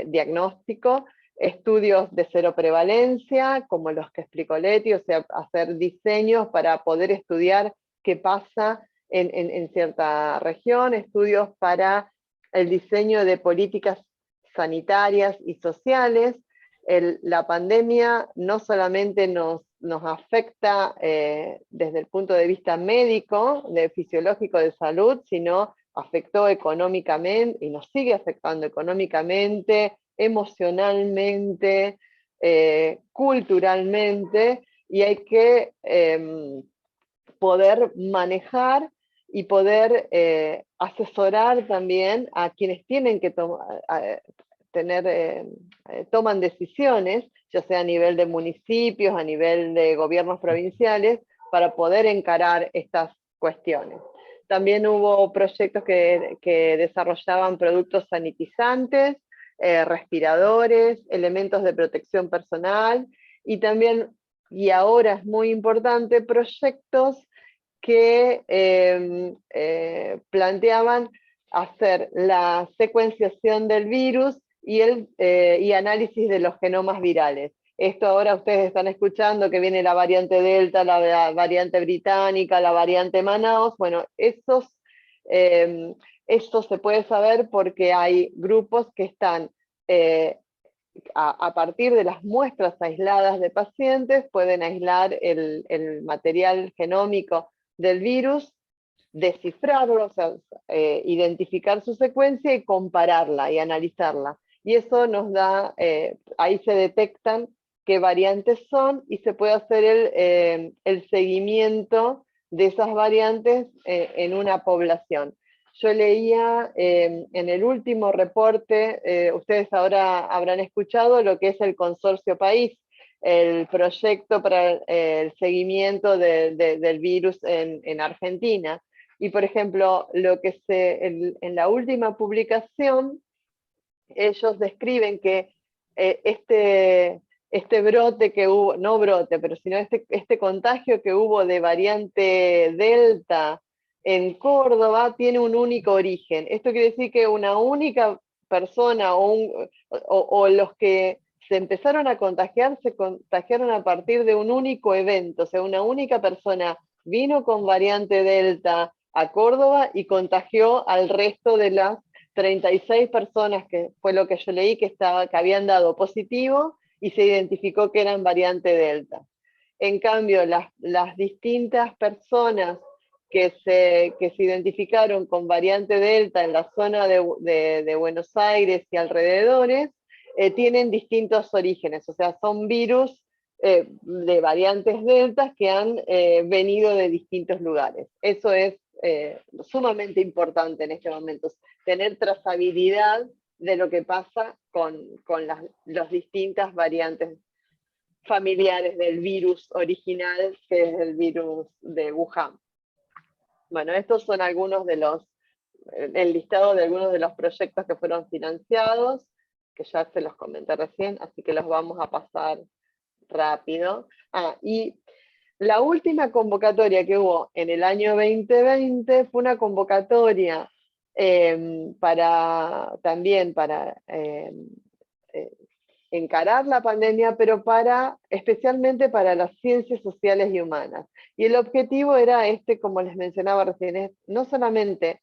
[SPEAKER 2] diagnóstico, estudios de cero prevalencia, como los que explicó Leti, o sea, hacer diseños para poder estudiar qué pasa en cierta región, estudios para el diseño de políticas sanitarias y sociales. La pandemia no solamente nos afecta desde el punto de vista médico, fisiológico de salud, sino afectó económicamente y nos sigue afectando económicamente, emocionalmente, culturalmente, y hay que poder manejar y poder asesorar también a quienes tienen que toman decisiones, ya sea a nivel de municipios, a nivel de gobiernos provinciales, para poder encarar estas cuestiones. También hubo proyectos que desarrollaban productos sanitizantes, respiradores, elementos de protección personal, y también, y ahora es muy importante, proyectos que planteaban hacer la secuenciación del virus y análisis de los genomas virales. Esto ahora ustedes están escuchando que viene la variante Delta, la variante británica, la variante Manaus. Bueno, eso se puede saber porque hay grupos que están, a partir de las muestras aisladas de pacientes, pueden aislar el material genómico del virus, descifrarlo, o sea, identificar su secuencia y compararla y analizarla. Y eso nos da, ahí se detectan qué variantes son y se puede hacer el seguimiento de esas variantes en una población. Yo leía en el último reporte, ustedes ahora habrán escuchado lo que es el Consorcio País, el proyecto para el seguimiento del virus en Argentina. Y por ejemplo, en la última publicación, ellos describen que este brote que hubo, no brote, pero sino este contagio que hubo de variante Delta en Córdoba tiene un único origen. Esto quiere decir que una única persona o los que se empezaron a contagiar, se contagiaron a partir de un único evento, o sea, una única persona vino con variante Delta a Córdoba y contagió al resto de las 36 personas, que fue lo que yo leí, que habían dado positivo y se identificó que eran variante Delta. En cambio, las distintas personas que se identificaron con variante Delta en la zona de Buenos Aires y alrededores, tienen distintos orígenes, o sea, son virus de variantes Delta que han venido de distintos lugares. Eso es sumamente importante en este momento, tener trazabilidad de lo que pasa con las distintas variantes familiares del virus original, que es el virus de Wuhan. Bueno, estos son algunos de el listado de algunos de los proyectos que fueron financiados, que ya se los comenté recién, así que los vamos a pasar rápido. Y la última convocatoria que hubo en el año 2020 fue una convocatoria también para encarar la pandemia, pero especialmente para las ciencias sociales y humanas. Y el objetivo era como les mencionaba recién, no solamente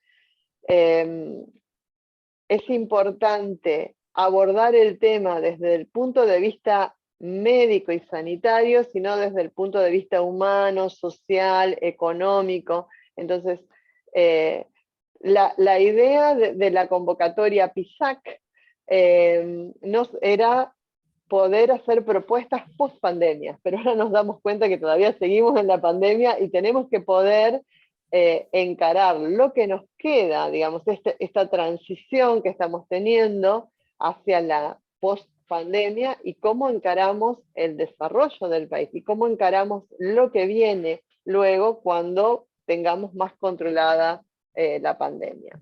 [SPEAKER 2] es importante abordar el tema desde el punto de vista médico y sanitario, sino desde el punto de vista humano, social, económico. Entonces, la idea de la convocatoria PISAC era poder hacer propuestas post pandemia, pero ahora nos damos cuenta que todavía seguimos en la pandemia y tenemos que poder encarar lo que nos queda, digamos, esta transición que estamos teniendo hacia la post-pandemia y cómo encaramos el desarrollo del país y cómo encaramos lo que viene luego cuando tengamos más controlada la pandemia.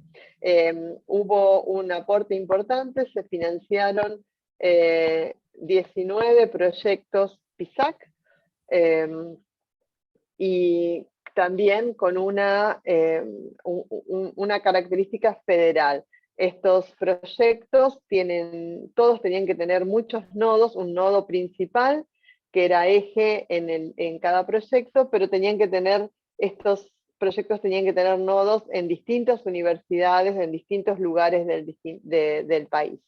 [SPEAKER 2] Hubo un aporte importante, se financiaron 19 proyectos PISAC, y también con una característica federal. Estos proyectos todos tenían que tener muchos nodos, un nodo principal que era eje en cada proyecto, pero estos proyectos tenían que tener nodos en distintas universidades, en distintos lugares del país.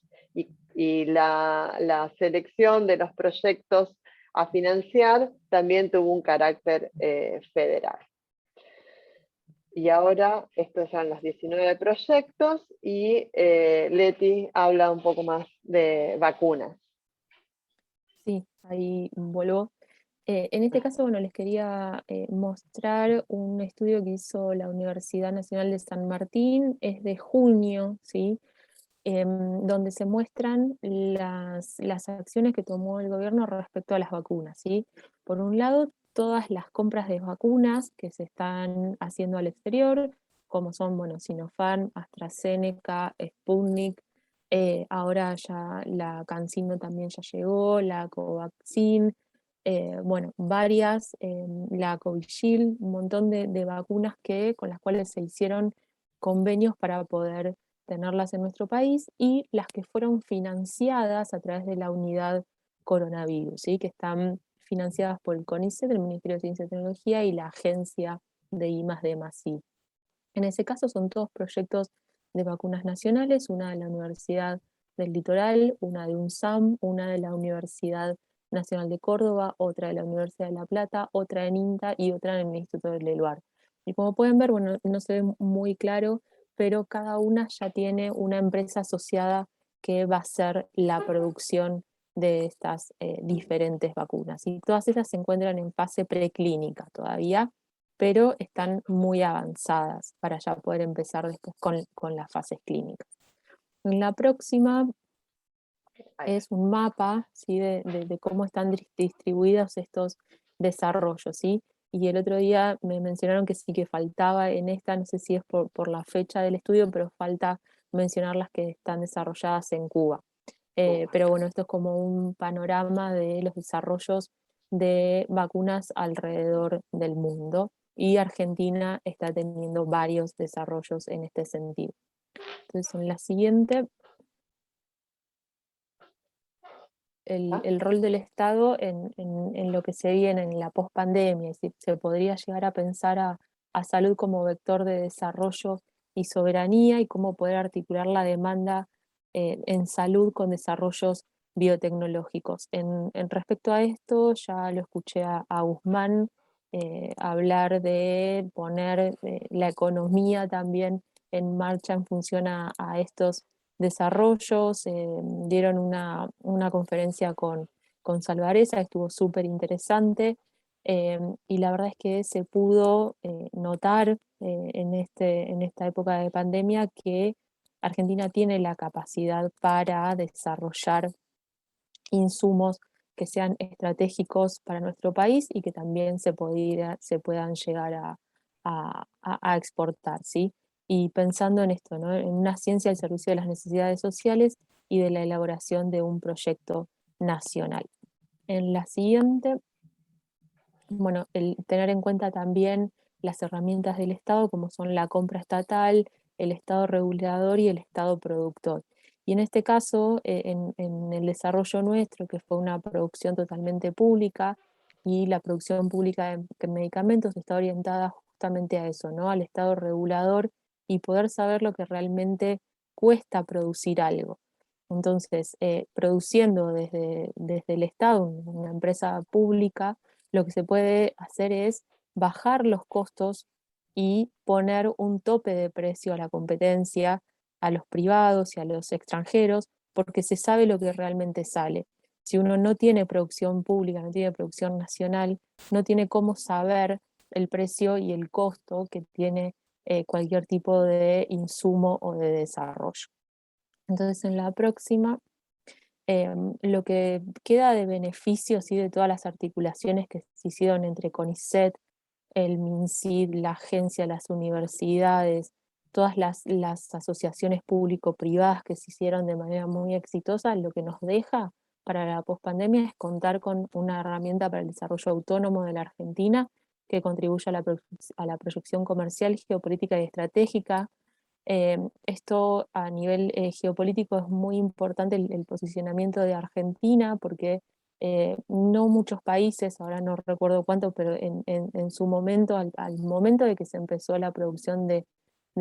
[SPEAKER 2] Y la selección de los proyectos a financiar también tuvo un carácter federal. Y ahora estos eran los 19 proyectos y Leti habla un poco más de vacunas.
[SPEAKER 3] Sí, ahí vuelvo. En este caso, bueno, les quería mostrar un estudio que hizo la Universidad Nacional de San Martín, es de junio, ¿sí? Donde se muestran las acciones que tomó el gobierno respecto a las vacunas, ¿sí? Por un lado, todas las compras de vacunas que se están haciendo al exterior, como son, bueno, Sinopharm, AstraZeneca, Sputnik, ahora ya la CanSino también ya llegó, la Covaxin, bueno, varias, la Covishield, un montón de vacunas con las cuales se hicieron convenios para poder tenerlas en nuestro país, y las que fueron financiadas a través de la unidad coronavirus, ¿sí? Que están financiadas por el CONICET, el Ministerio de Ciencia y Tecnología, y la Agencia de I+D+I. En ese caso son todos proyectos de vacunas nacionales, una de la Universidad del Litoral, una de UNSAM, una de la Universidad Nacional de Córdoba, otra de la Universidad de La Plata, otra en INTA y otra en el Instituto del Eluard. Y como pueden ver, bueno, no se ve muy claro, pero cada una ya tiene una empresa asociada que va a hacer la producción de estas diferentes vacunas. Y todas esas se encuentran en fase preclínica todavía, pero están muy avanzadas para ya poder empezar después con las fases clínicas. En la próxima es un mapa, ¿sí? de cómo están distribuidos estos desarrollos, ¿sí? Y el otro día me mencionaron que sí que faltaba en esta, no sé si es por la fecha del estudio, pero falta mencionar las que están desarrolladas en Cuba. Pero bueno, esto es como un panorama de los desarrollos de vacunas alrededor del mundo, y Argentina está teniendo varios desarrollos en este sentido. Entonces, en la siguiente, el rol del Estado en lo que se viene en la pospandemia, si se podría llegar a pensar a salud como vector de desarrollo y soberanía, y cómo poder articular la demanda en salud con desarrollos biotecnológicos. En respecto a esto, ya lo escuché a Guzmán hablar de poner la economía también en marcha en función a estos desarrollos. Dieron una conferencia con Salvareza, estuvo súper interesante, y la verdad es que se pudo notar en esta época de pandemia que Argentina tiene la capacidad para desarrollar insumos que sean estratégicos para nuestro país y que también se puedan llegar a exportar, ¿sí? Y pensando en esto, ¿no? En una ciencia al servicio de las necesidades sociales y de la elaboración de un proyecto nacional. En la siguiente, bueno, el tener en cuenta también las herramientas del Estado, como son la compra estatal, el Estado regulador y el Estado productor. Y en este caso, en el desarrollo nuestro, que fue una producción totalmente pública, y la producción pública de medicamentos está orientada justamente a eso, ¿no? Al Estado regulador y poder saber lo que realmente cuesta producir algo. Entonces, produciendo desde el Estado, una empresa pública, lo que se puede hacer es bajar los costos y poner un tope de precio a la competencia, a los privados y a los extranjeros, porque se sabe lo que realmente sale. Si uno no tiene producción pública, no tiene producción nacional, no tiene cómo saber el precio y el costo que tiene cualquier tipo de insumo o de desarrollo. Entonces, en la próxima, lo que queda de beneficios y de todas las articulaciones que se hicieron entre CONICET, el MINCID, la agencia, las universidades, todas las asociaciones público-privadas que se hicieron de manera muy exitosa, lo que nos deja para la pospandemia es contar con una herramienta para el desarrollo autónomo de la Argentina que contribuya a la proyección comercial, geopolítica y estratégica. Esto a nivel geopolítico es muy importante el posicionamiento de Argentina porque no muchos países, ahora no recuerdo cuánto, pero en su momento, al momento de que se empezó la producción de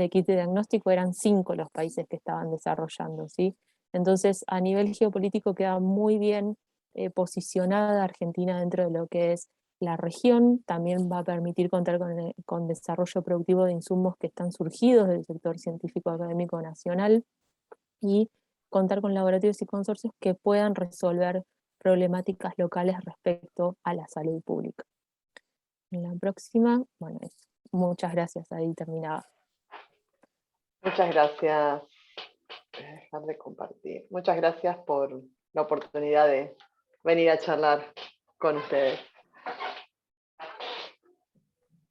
[SPEAKER 3] kit de diagnóstico, eran 5 los países que estaban desarrollando, ¿sí? Entonces, a nivel geopolítico queda muy bien posicionada Argentina dentro de lo que es la región. También va a permitir contar con desarrollo productivo de insumos que están surgidos del sector científico académico nacional y contar con laboratorios y consorcios que puedan resolver problemáticas locales respecto a la salud pública. En la próxima, bueno, muchas gracias, ahí terminaba.
[SPEAKER 2] Muchas gracias. Voy a dejar de compartir. Muchas gracias por la oportunidad de venir a charlar con ustedes.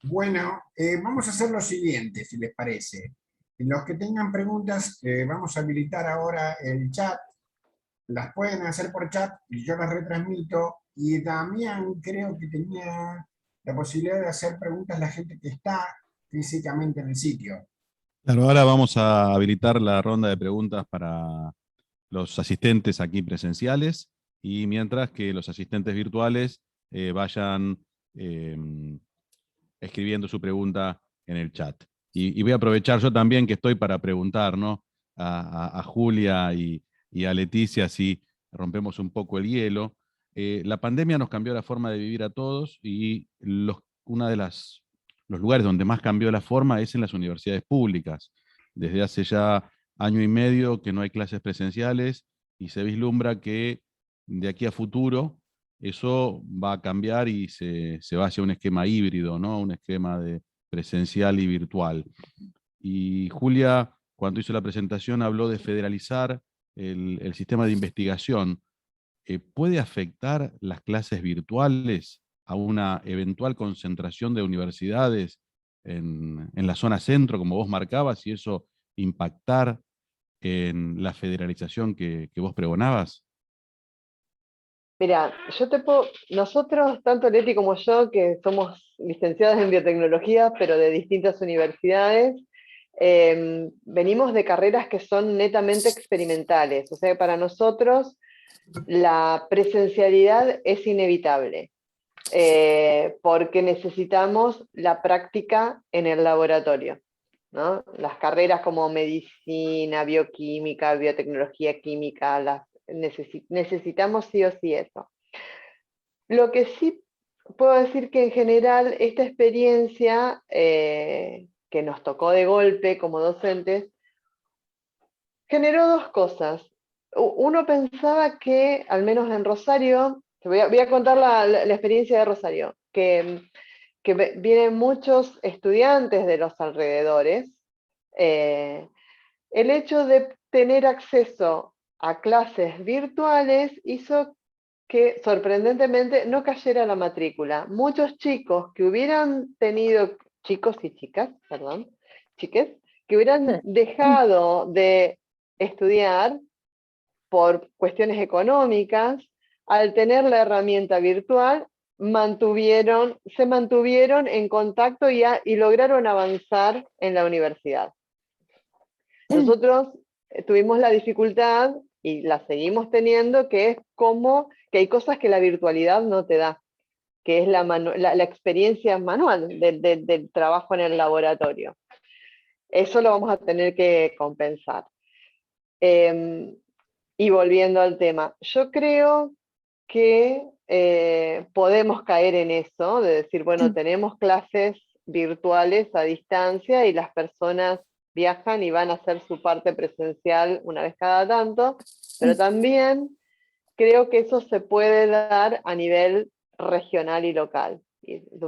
[SPEAKER 1] Bueno, vamos a hacer lo siguiente, si les parece. Los que tengan preguntas, vamos a habilitar ahora el chat. Las pueden hacer por chat y yo las retransmito. Y también creo que tenía la posibilidad de hacer preguntas a la gente que está físicamente en el sitio.
[SPEAKER 4] Claro, ahora vamos a habilitar la ronda de preguntas para los asistentes aquí presenciales y mientras que los asistentes virtuales vayan escribiendo su pregunta en el chat. Y voy a aprovechar yo también que estoy para preguntar, ¿no? a Julia y a Leticia si rompemos un poco el hielo. La pandemia nos cambió la forma de vivir a todos y uno de los lugares donde más cambió la forma es en las universidades públicas. Desde hace ya año y medio que no hay clases presenciales y se vislumbra que de aquí a futuro eso va a cambiar y se va hacia un esquema híbrido, ¿no? Un esquema de presencial y virtual. Y Julia, cuando hizo la presentación, habló de federalizar el sistema de investigación. ¿Puede afectar las clases virtuales a una eventual concentración de universidades en la zona centro, como vos marcabas, y eso impactar en la federalización que vos pregonabas?
[SPEAKER 2] Mira, nosotros, tanto Leti como yo, que somos licenciadas en biotecnología, pero de distintas universidades, venimos de carreras que son netamente experimentales. O sea, para nosotros la presencialidad es inevitable, porque necesitamos la práctica en el laboratorio, ¿no? Las carreras como medicina, bioquímica, biotecnología química, necesitamos sí o sí eso. Lo que sí puedo decir que en general esta experiencia que nos tocó de golpe como docentes, generó dos cosas. Uno pensaba que, al menos en Rosario, voy a contar la experiencia de Rosario, que vienen muchos estudiantes de los alrededores. El hecho de tener acceso a clases virtuales hizo que sorprendentemente no cayera la matrícula. Muchos chicos que hubieran tenido, chicos y chicas, perdón, chiques, que hubieran dejado de estudiar por cuestiones económicas, al tener la herramienta virtual, se mantuvieron en contacto y lograron avanzar en la universidad. Nosotros tuvimos la dificultad, y la seguimos teniendo, que es que hay cosas que la virtualidad no te da, que es la experiencia manual del trabajo en el laboratorio. Eso lo vamos a tener que compensar. Y volviendo al tema, yo creo que podemos caer en eso, de decir, bueno, tenemos clases virtuales a distancia y las personas viajan y van a hacer su parte presencial una vez cada tanto, pero también creo que eso se puede dar a nivel regional y local,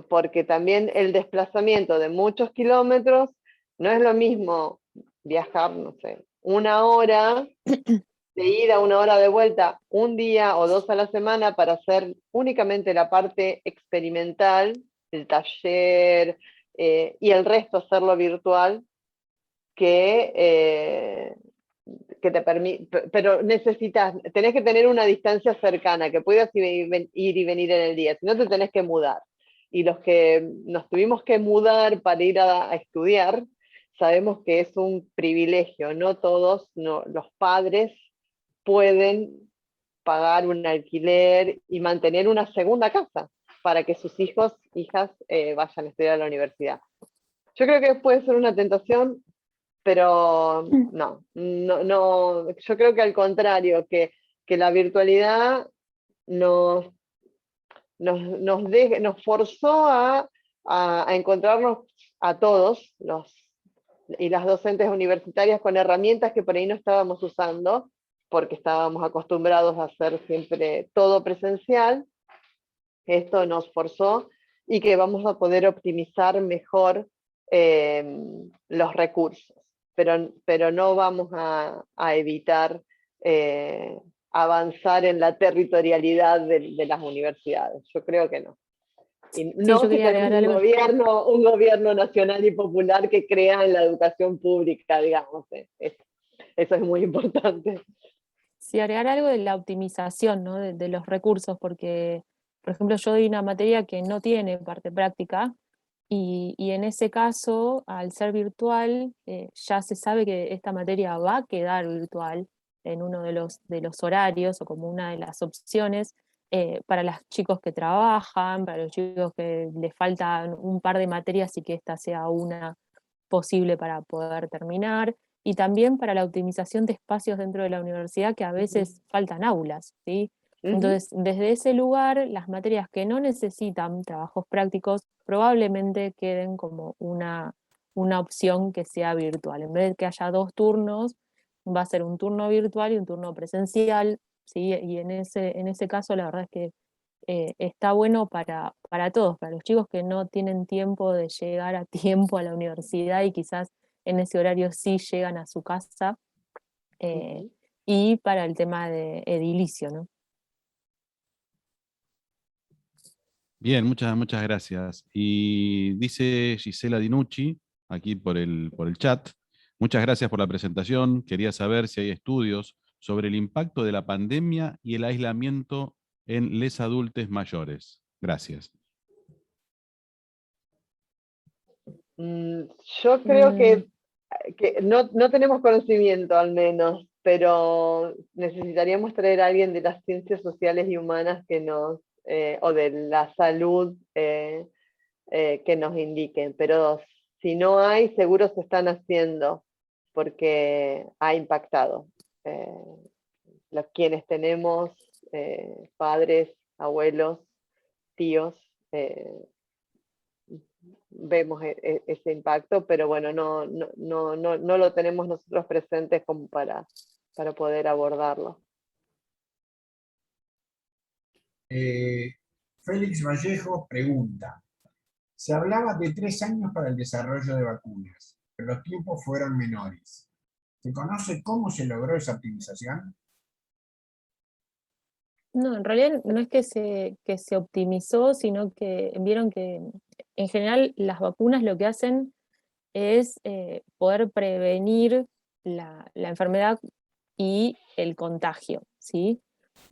[SPEAKER 2] porque también el desplazamiento de muchos kilómetros no es lo mismo viajar, no sé, 1 hora de ida, 1 hora de vuelta, un día o 2 a la semana para hacer únicamente la parte experimental, el taller, y el resto hacerlo virtual, que te permite, pero tenés que tener una distancia cercana, que puedas ir y venir en el día, si no te tenés que mudar. Y los que nos tuvimos que mudar para ir a estudiar, sabemos que es un privilegio, no todos, los padres pueden pagar un alquiler y mantener una segunda casa para que sus hijos, hijas, vayan a estudiar a la universidad. Yo creo que puede ser una tentación, pero no, yo creo que al contrario, que la virtualidad nos forzó a encontrarnos a todos, y las docentes universitarias, con herramientas que por ahí no estábamos usando, porque estábamos acostumbrados a hacer siempre todo presencial. Esto nos forzó, y que vamos a poder optimizar mejor los recursos, pero no vamos a evitar avanzar en la territorialidad de las universidades. Yo creo que no. Y no
[SPEAKER 3] yo
[SPEAKER 2] si
[SPEAKER 3] quería
[SPEAKER 2] tenemos
[SPEAKER 3] agregar
[SPEAKER 2] un gobierno nacional y popular que crea en la educación pública, digamos. Eso es muy importante.
[SPEAKER 3] Sí, agregar algo de la optimización, ¿no? de los recursos, porque, por ejemplo, yo doy una materia que no tiene parte práctica, y en ese caso, al ser virtual, ya se sabe que esta materia va a quedar virtual en uno de los horarios o como una de las opciones, para los chicos que trabajan, para los chicos que les faltan un par de materias y que esta sea una posible para poder terminar, y también para la optimización de espacios dentro de la universidad, que a veces faltan aulas, ¿sí? Entonces, desde ese lugar, las materias que no necesitan trabajos prácticos probablemente queden como una opción que sea virtual. En vez de que haya 2 turnos, va a ser un turno virtual y un turno presencial, ¿sí? Y en ese caso, la verdad es que está bueno para todos, para los chicos que no tienen tiempo de llegar a tiempo a la universidad y quizás en ese horario sí llegan a su casa, y para el tema de edilicio, ¿no?
[SPEAKER 4] Bien, muchas gracias. Y dice Gisela Dinucci, aquí por el chat, muchas gracias por la presentación. Quería saber si hay estudios sobre el impacto de la pandemia y el aislamiento en les adultos mayores. Gracias.
[SPEAKER 2] Yo creo que no tenemos conocimiento, al menos, pero necesitaríamos traer a alguien de las ciencias sociales y humanas o de la salud, que nos indiquen, pero si no hay, seguro se están haciendo, porque ha impactado. Quienes tenemos padres, abuelos, tíos, vemos ese impacto, pero bueno, no lo tenemos nosotros presentes como para poder abordarlo.
[SPEAKER 1] Félix Vallejo pregunta: se hablaba de 3 años para el desarrollo de vacunas, pero los tiempos fueron menores. ¿Se conoce cómo se logró esa optimización?
[SPEAKER 3] No, en realidad no es que se optimizó, sino que vieron que en general las vacunas lo que hacen es poder prevenir la enfermedad y el contagio, ¿sí?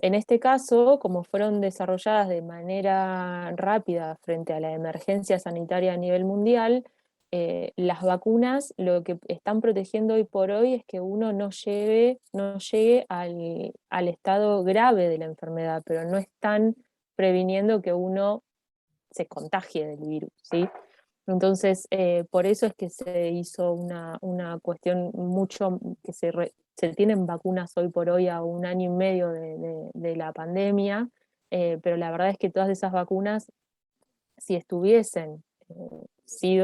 [SPEAKER 3] En este caso, como fueron desarrolladas de manera rápida frente a la emergencia sanitaria a nivel mundial, las vacunas lo que están protegiendo hoy por hoy es que uno no llegue al estado grave de la enfermedad, pero no están previniendo que uno se contagie del virus, ¿sí? Entonces, por eso es que se hizo una cuestión mucho, que se tienen vacunas hoy por hoy a 1 año y medio de la pandemia, pero la verdad es que todas esas vacunas, si estuviesen si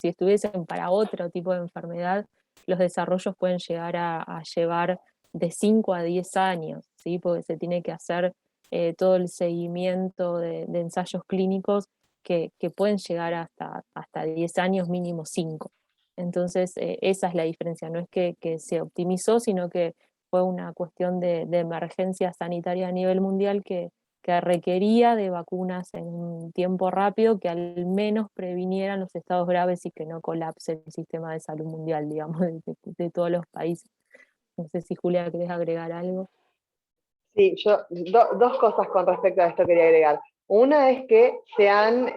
[SPEAKER 3] estuviesen para otro tipo de enfermedad, los desarrollos pueden llegar a llevar de 5 a 10 años, ¿sí? Porque se tiene que hacer todo el seguimiento de ensayos clínicos que pueden llegar hasta 10 años, mínimo 5. Entonces, esa es la diferencia, no es que se optimizó, sino que fue una cuestión de emergencia sanitaria a nivel mundial que requería de vacunas en un tiempo rápido que al menos previnieran los estados graves y que no colapse el sistema de salud mundial, digamos, de todos los países. No sé si Julia querés agregar algo.
[SPEAKER 2] Sí, yo dos cosas con respecto a esto quería agregar. Una es que se han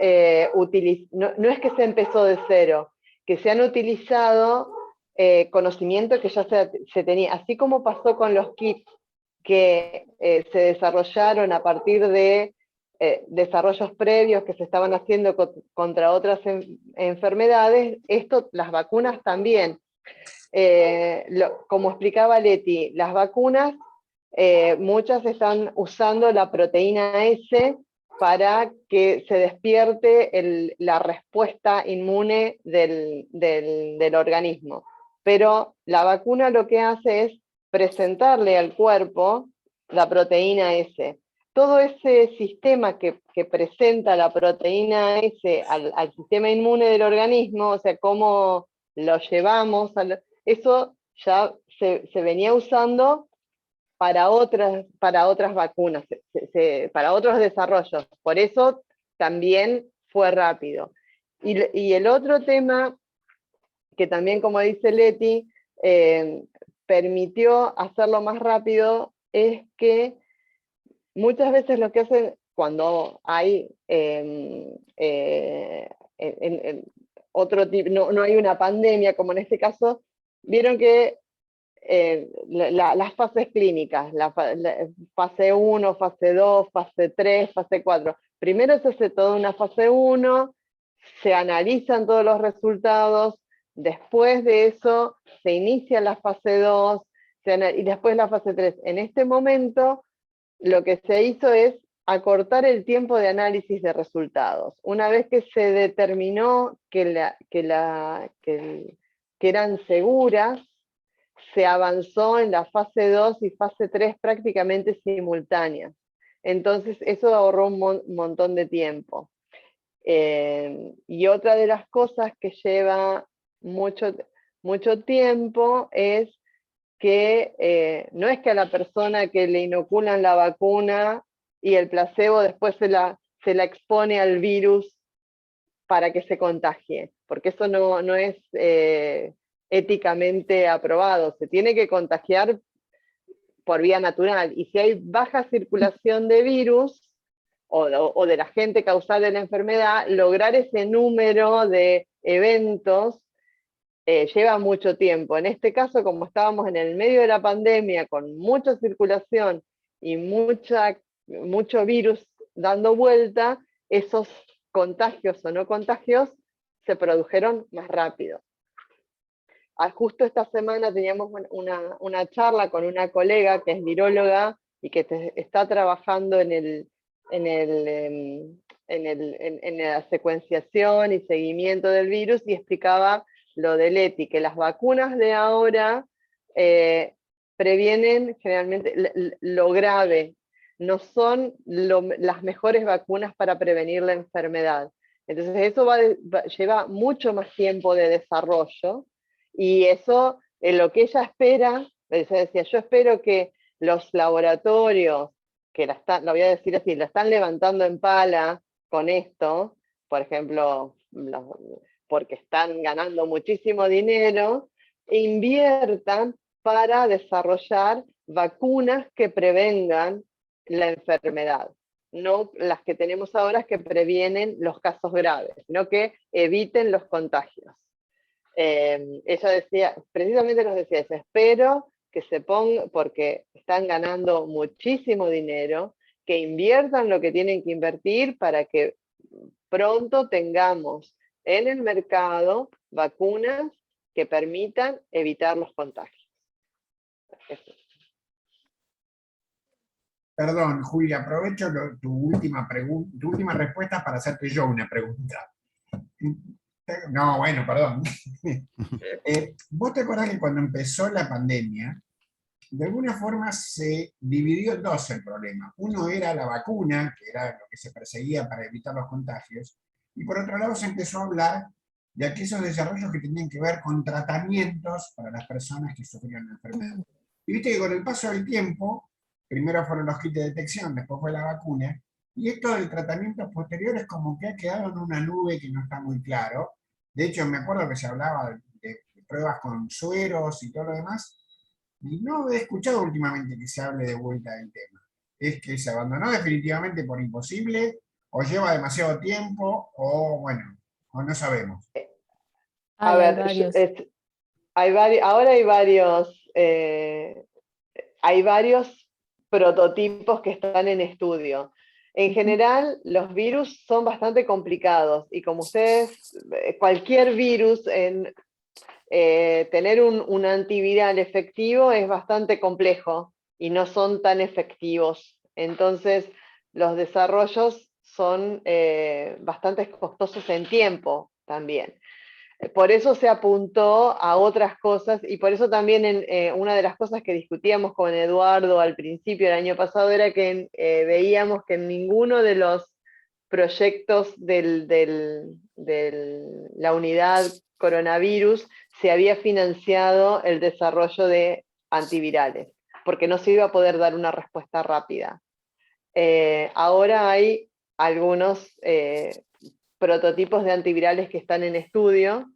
[SPEAKER 2] utilizado, no es que se empezó de cero, que se han utilizado conocimiento que ya se tenía, así como pasó con los kits que se desarrollaron a partir de desarrollos previos que se estaban haciendo contra otras enfermedades, las vacunas también. Como explicaba Leti, las vacunas, muchas están usando la proteína S para que se despierte la respuesta inmune del organismo. Pero la vacuna lo que hace es presentarle al cuerpo la proteína S. Todo ese sistema que presenta la proteína S al sistema inmune del organismo, o sea, cómo lo llevamos, eso ya se venía usando para otras vacunas, para otros desarrollos. Por eso también fue rápido. Y el otro tema, que también, como dice Leti, permitió hacerlo más rápido, es que muchas veces lo que hacen cuando hay otro tipo, no hay una pandemia, como en este caso, vieron que las fases clínicas, fase 1, fase 2, fase 3, fase 4. Primero se hace toda una fase 1, se analizan todos los resultados, después de eso se inicia la fase 2 y después la fase 3. En este momento lo que se hizo es acortar el tiempo de análisis de resultados. Una vez que se determinó que eran seguras, se avanzó en la fase 2 y fase 3 prácticamente simultáneas. Entonces eso ahorró un montón de tiempo. Y otra de las cosas que lleva mucho tiempo es que no es que a la persona que le inoculan la vacuna y el placebo después se la expone al virus para que se contagie, porque eso no es éticamente aprobado, se tiene que contagiar por vía natural, y si hay baja circulación de virus o del agente causal de la enfermedad, lograr ese número de eventos lleva mucho tiempo. En este caso, como estábamos en el medio de la pandemia, con mucha circulación y mucho virus dando vuelta, esos contagios o no contagios se produjeron más rápido. Justo esta semana teníamos una charla con una colega que es viróloga y que está trabajando en la secuenciación y seguimiento del virus, y explicaba lo de Leti, que las vacunas de ahora previenen generalmente lo grave, no son las mejores vacunas para prevenir la enfermedad. Entonces eso lleva mucho más tiempo de desarrollo, y eso es lo que ella espera. Ella decía, yo espero que los laboratorios, que lo voy a decir así, la están levantando en pala con esto, por ejemplo, porque están ganando muchísimo dinero, inviertan para desarrollar vacunas que prevengan la enfermedad. no las que tenemos ahora que previenen los casos graves, sino que eviten los contagios. Ella decía, precisamente nos decía eso, espero que se ponga, porque están ganando muchísimo dinero, que inviertan lo que tienen que invertir para que pronto tengamos en el mercado vacunas que permitan evitar los contagios. Eso.
[SPEAKER 1] Perdón, Julia, aprovecho tu última respuesta para hacerte yo una pregunta. No, bueno, perdón. ¿Vos te acordás que cuando empezó la pandemia, de alguna forma se dividió en dos el problema? Uno era la vacuna, que era lo que se perseguía para evitar los contagios, y por otro lado se empezó a hablar de aquellos desarrollos que tenían que ver con tratamientos para las personas que sufrían la enfermedad. Y viste que con el paso del tiempo, primero fueron los kits de detección, después fue la vacuna, y esto del tratamiento posterior es como que ha quedado en una nube que no está muy claro. De hecho, me acuerdo que se hablaba de pruebas con sueros y todo lo demás, y no he escuchado últimamente que se hable de vuelta del tema. ¿Es que se abandonó definitivamente por imposible, o lleva demasiado tiempo, o bueno, o no sabemos?
[SPEAKER 2] A ver, ahora hay varios prototipos que están en estudio. En general, los virus son bastante complicados y como ustedes, cualquier virus, tener un antiviral efectivo es bastante complejo y no son tan efectivos. Entonces, los desarrollos son bastante costosos en tiempo también. Por eso se apuntó a otras cosas y por eso también una de las cosas que discutíamos con Eduardo al principio del año pasado era que veíamos que en ninguno de los proyectos de la unidad coronavirus se había financiado el desarrollo de antivirales, porque no se iba a poder dar una respuesta rápida. Ahora hay algunos prototipos de antivirales que están en estudio,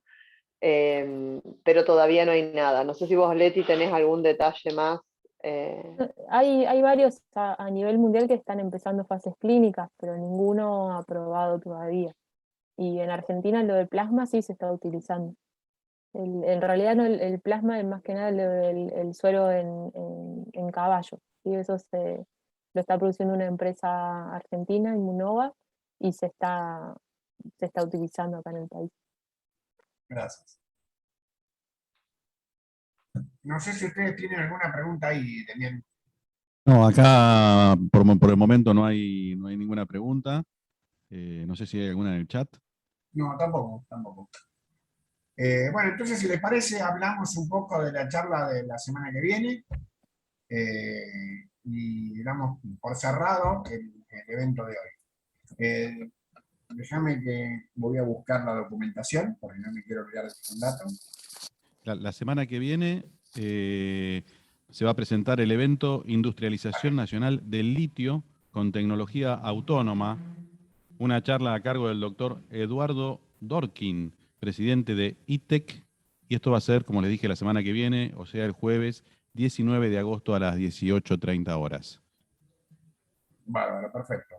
[SPEAKER 2] pero todavía no hay nada. No sé si vos, Leti, tenés algún detalle más.
[SPEAKER 3] Hay varios a nivel mundial que están empezando fases clínicas, pero ninguno aprobado todavía. Y en Argentina lo del plasma sí se está utilizando. En realidad no, el plasma es más que nada el suero en caballo. ¿Sí? Eso lo está produciendo una empresa argentina, Immunova, y se está utilizando acá en el país.
[SPEAKER 1] Gracias. No sé si ustedes tienen alguna pregunta ahí, Demián.
[SPEAKER 4] No, acá por el momento no hay ninguna pregunta. No sé si hay alguna en el chat.
[SPEAKER 1] No, tampoco. Bueno, entonces, si les parece, hablamos un poco de la charla de la semana que viene y damos por cerrado el evento de hoy. Déjame que voy a buscar la documentación, porque no me quiero olvidar de ningún dato.
[SPEAKER 4] La semana que viene se va a presentar el evento Industrialización Nacional del Litio con Tecnología Autónoma, una charla a cargo del doctor Eduardo Dorkin, presidente de ITEC, y esto va a ser, como les dije, la semana que viene, o sea, el jueves 19 de agosto a las 18:30 horas.
[SPEAKER 1] Bárbaro, perfecto.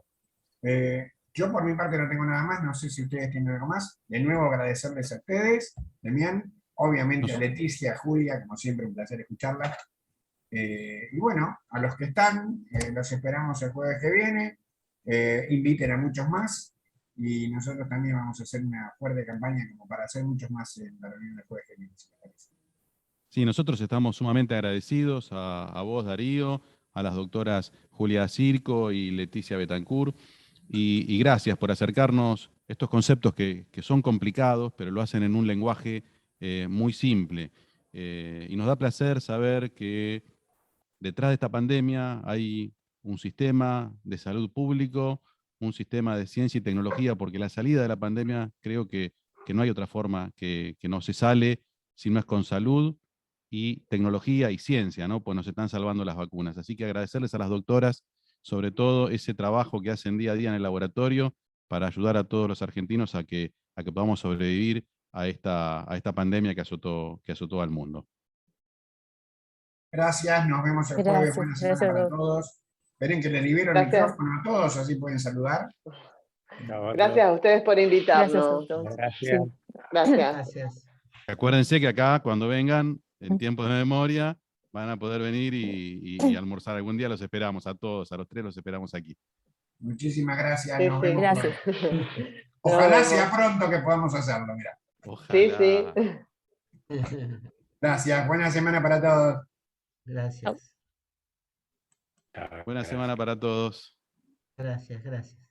[SPEAKER 1] Yo por mi parte no tengo nada más, no sé si ustedes tienen algo más. De nuevo agradecerles a ustedes, Demián, obviamente a Leticia, a Julia, como siempre un placer escucharla. Y bueno, a los que están, los esperamos el jueves que viene, inviten a muchos más y nosotros también vamos a hacer una fuerte campaña como para hacer muchos más en la reunión del jueves que viene.
[SPEAKER 4] Sí, nosotros estamos sumamente agradecidos a vos, Darío, a las doctoras Julia Circo y Leticia Betancourt, y gracias por acercarnos estos conceptos que son complicados, pero lo hacen en un lenguaje muy simple. Y nos da placer saber que detrás de esta pandemia hay un sistema de salud público, un sistema de ciencia y tecnología, porque la salida de la pandemia creo que no hay otra forma que no se sale si no es con salud y tecnología y ciencia, ¿no? Pues nos están salvando las vacunas. Así que agradecerles a las doctoras, sobre todo ese trabajo que hacen día a día en el laboratorio para ayudar a todos los argentinos a que podamos sobrevivir a esta pandemia que azotó al mundo.
[SPEAKER 1] Gracias, nos vemos el jueves. Buena semana para todos. Esperen que les libero el
[SPEAKER 2] Gracias.
[SPEAKER 1] micrófono a todos, así pueden saludar.
[SPEAKER 2] Gracias a ustedes por
[SPEAKER 3] Gracias a
[SPEAKER 2] invitarnos.
[SPEAKER 3] todos.
[SPEAKER 5] Gracias.
[SPEAKER 3] Sí.
[SPEAKER 2] Gracias.
[SPEAKER 6] Gracias.
[SPEAKER 4] Acuérdense que acá, cuando vengan, en tiempos de memoria, van a poder venir y almorzar algún día. Los esperamos a todos, a los 3 los esperamos aquí.
[SPEAKER 1] Muchísimas gracias.
[SPEAKER 2] Sí,
[SPEAKER 1] Nos
[SPEAKER 2] sí.
[SPEAKER 1] vemos
[SPEAKER 3] Gracias.
[SPEAKER 1] pronto.
[SPEAKER 2] Nos
[SPEAKER 1] Ojalá
[SPEAKER 2] vemos.
[SPEAKER 1] sea pronto que podamos hacerlo. Mira.
[SPEAKER 2] Sí,
[SPEAKER 4] Ojalá.
[SPEAKER 2] sí.
[SPEAKER 1] Gracias. Buena semana para todos.
[SPEAKER 6] Gracias.
[SPEAKER 4] Buena semana para todos.
[SPEAKER 6] Gracias, gracias.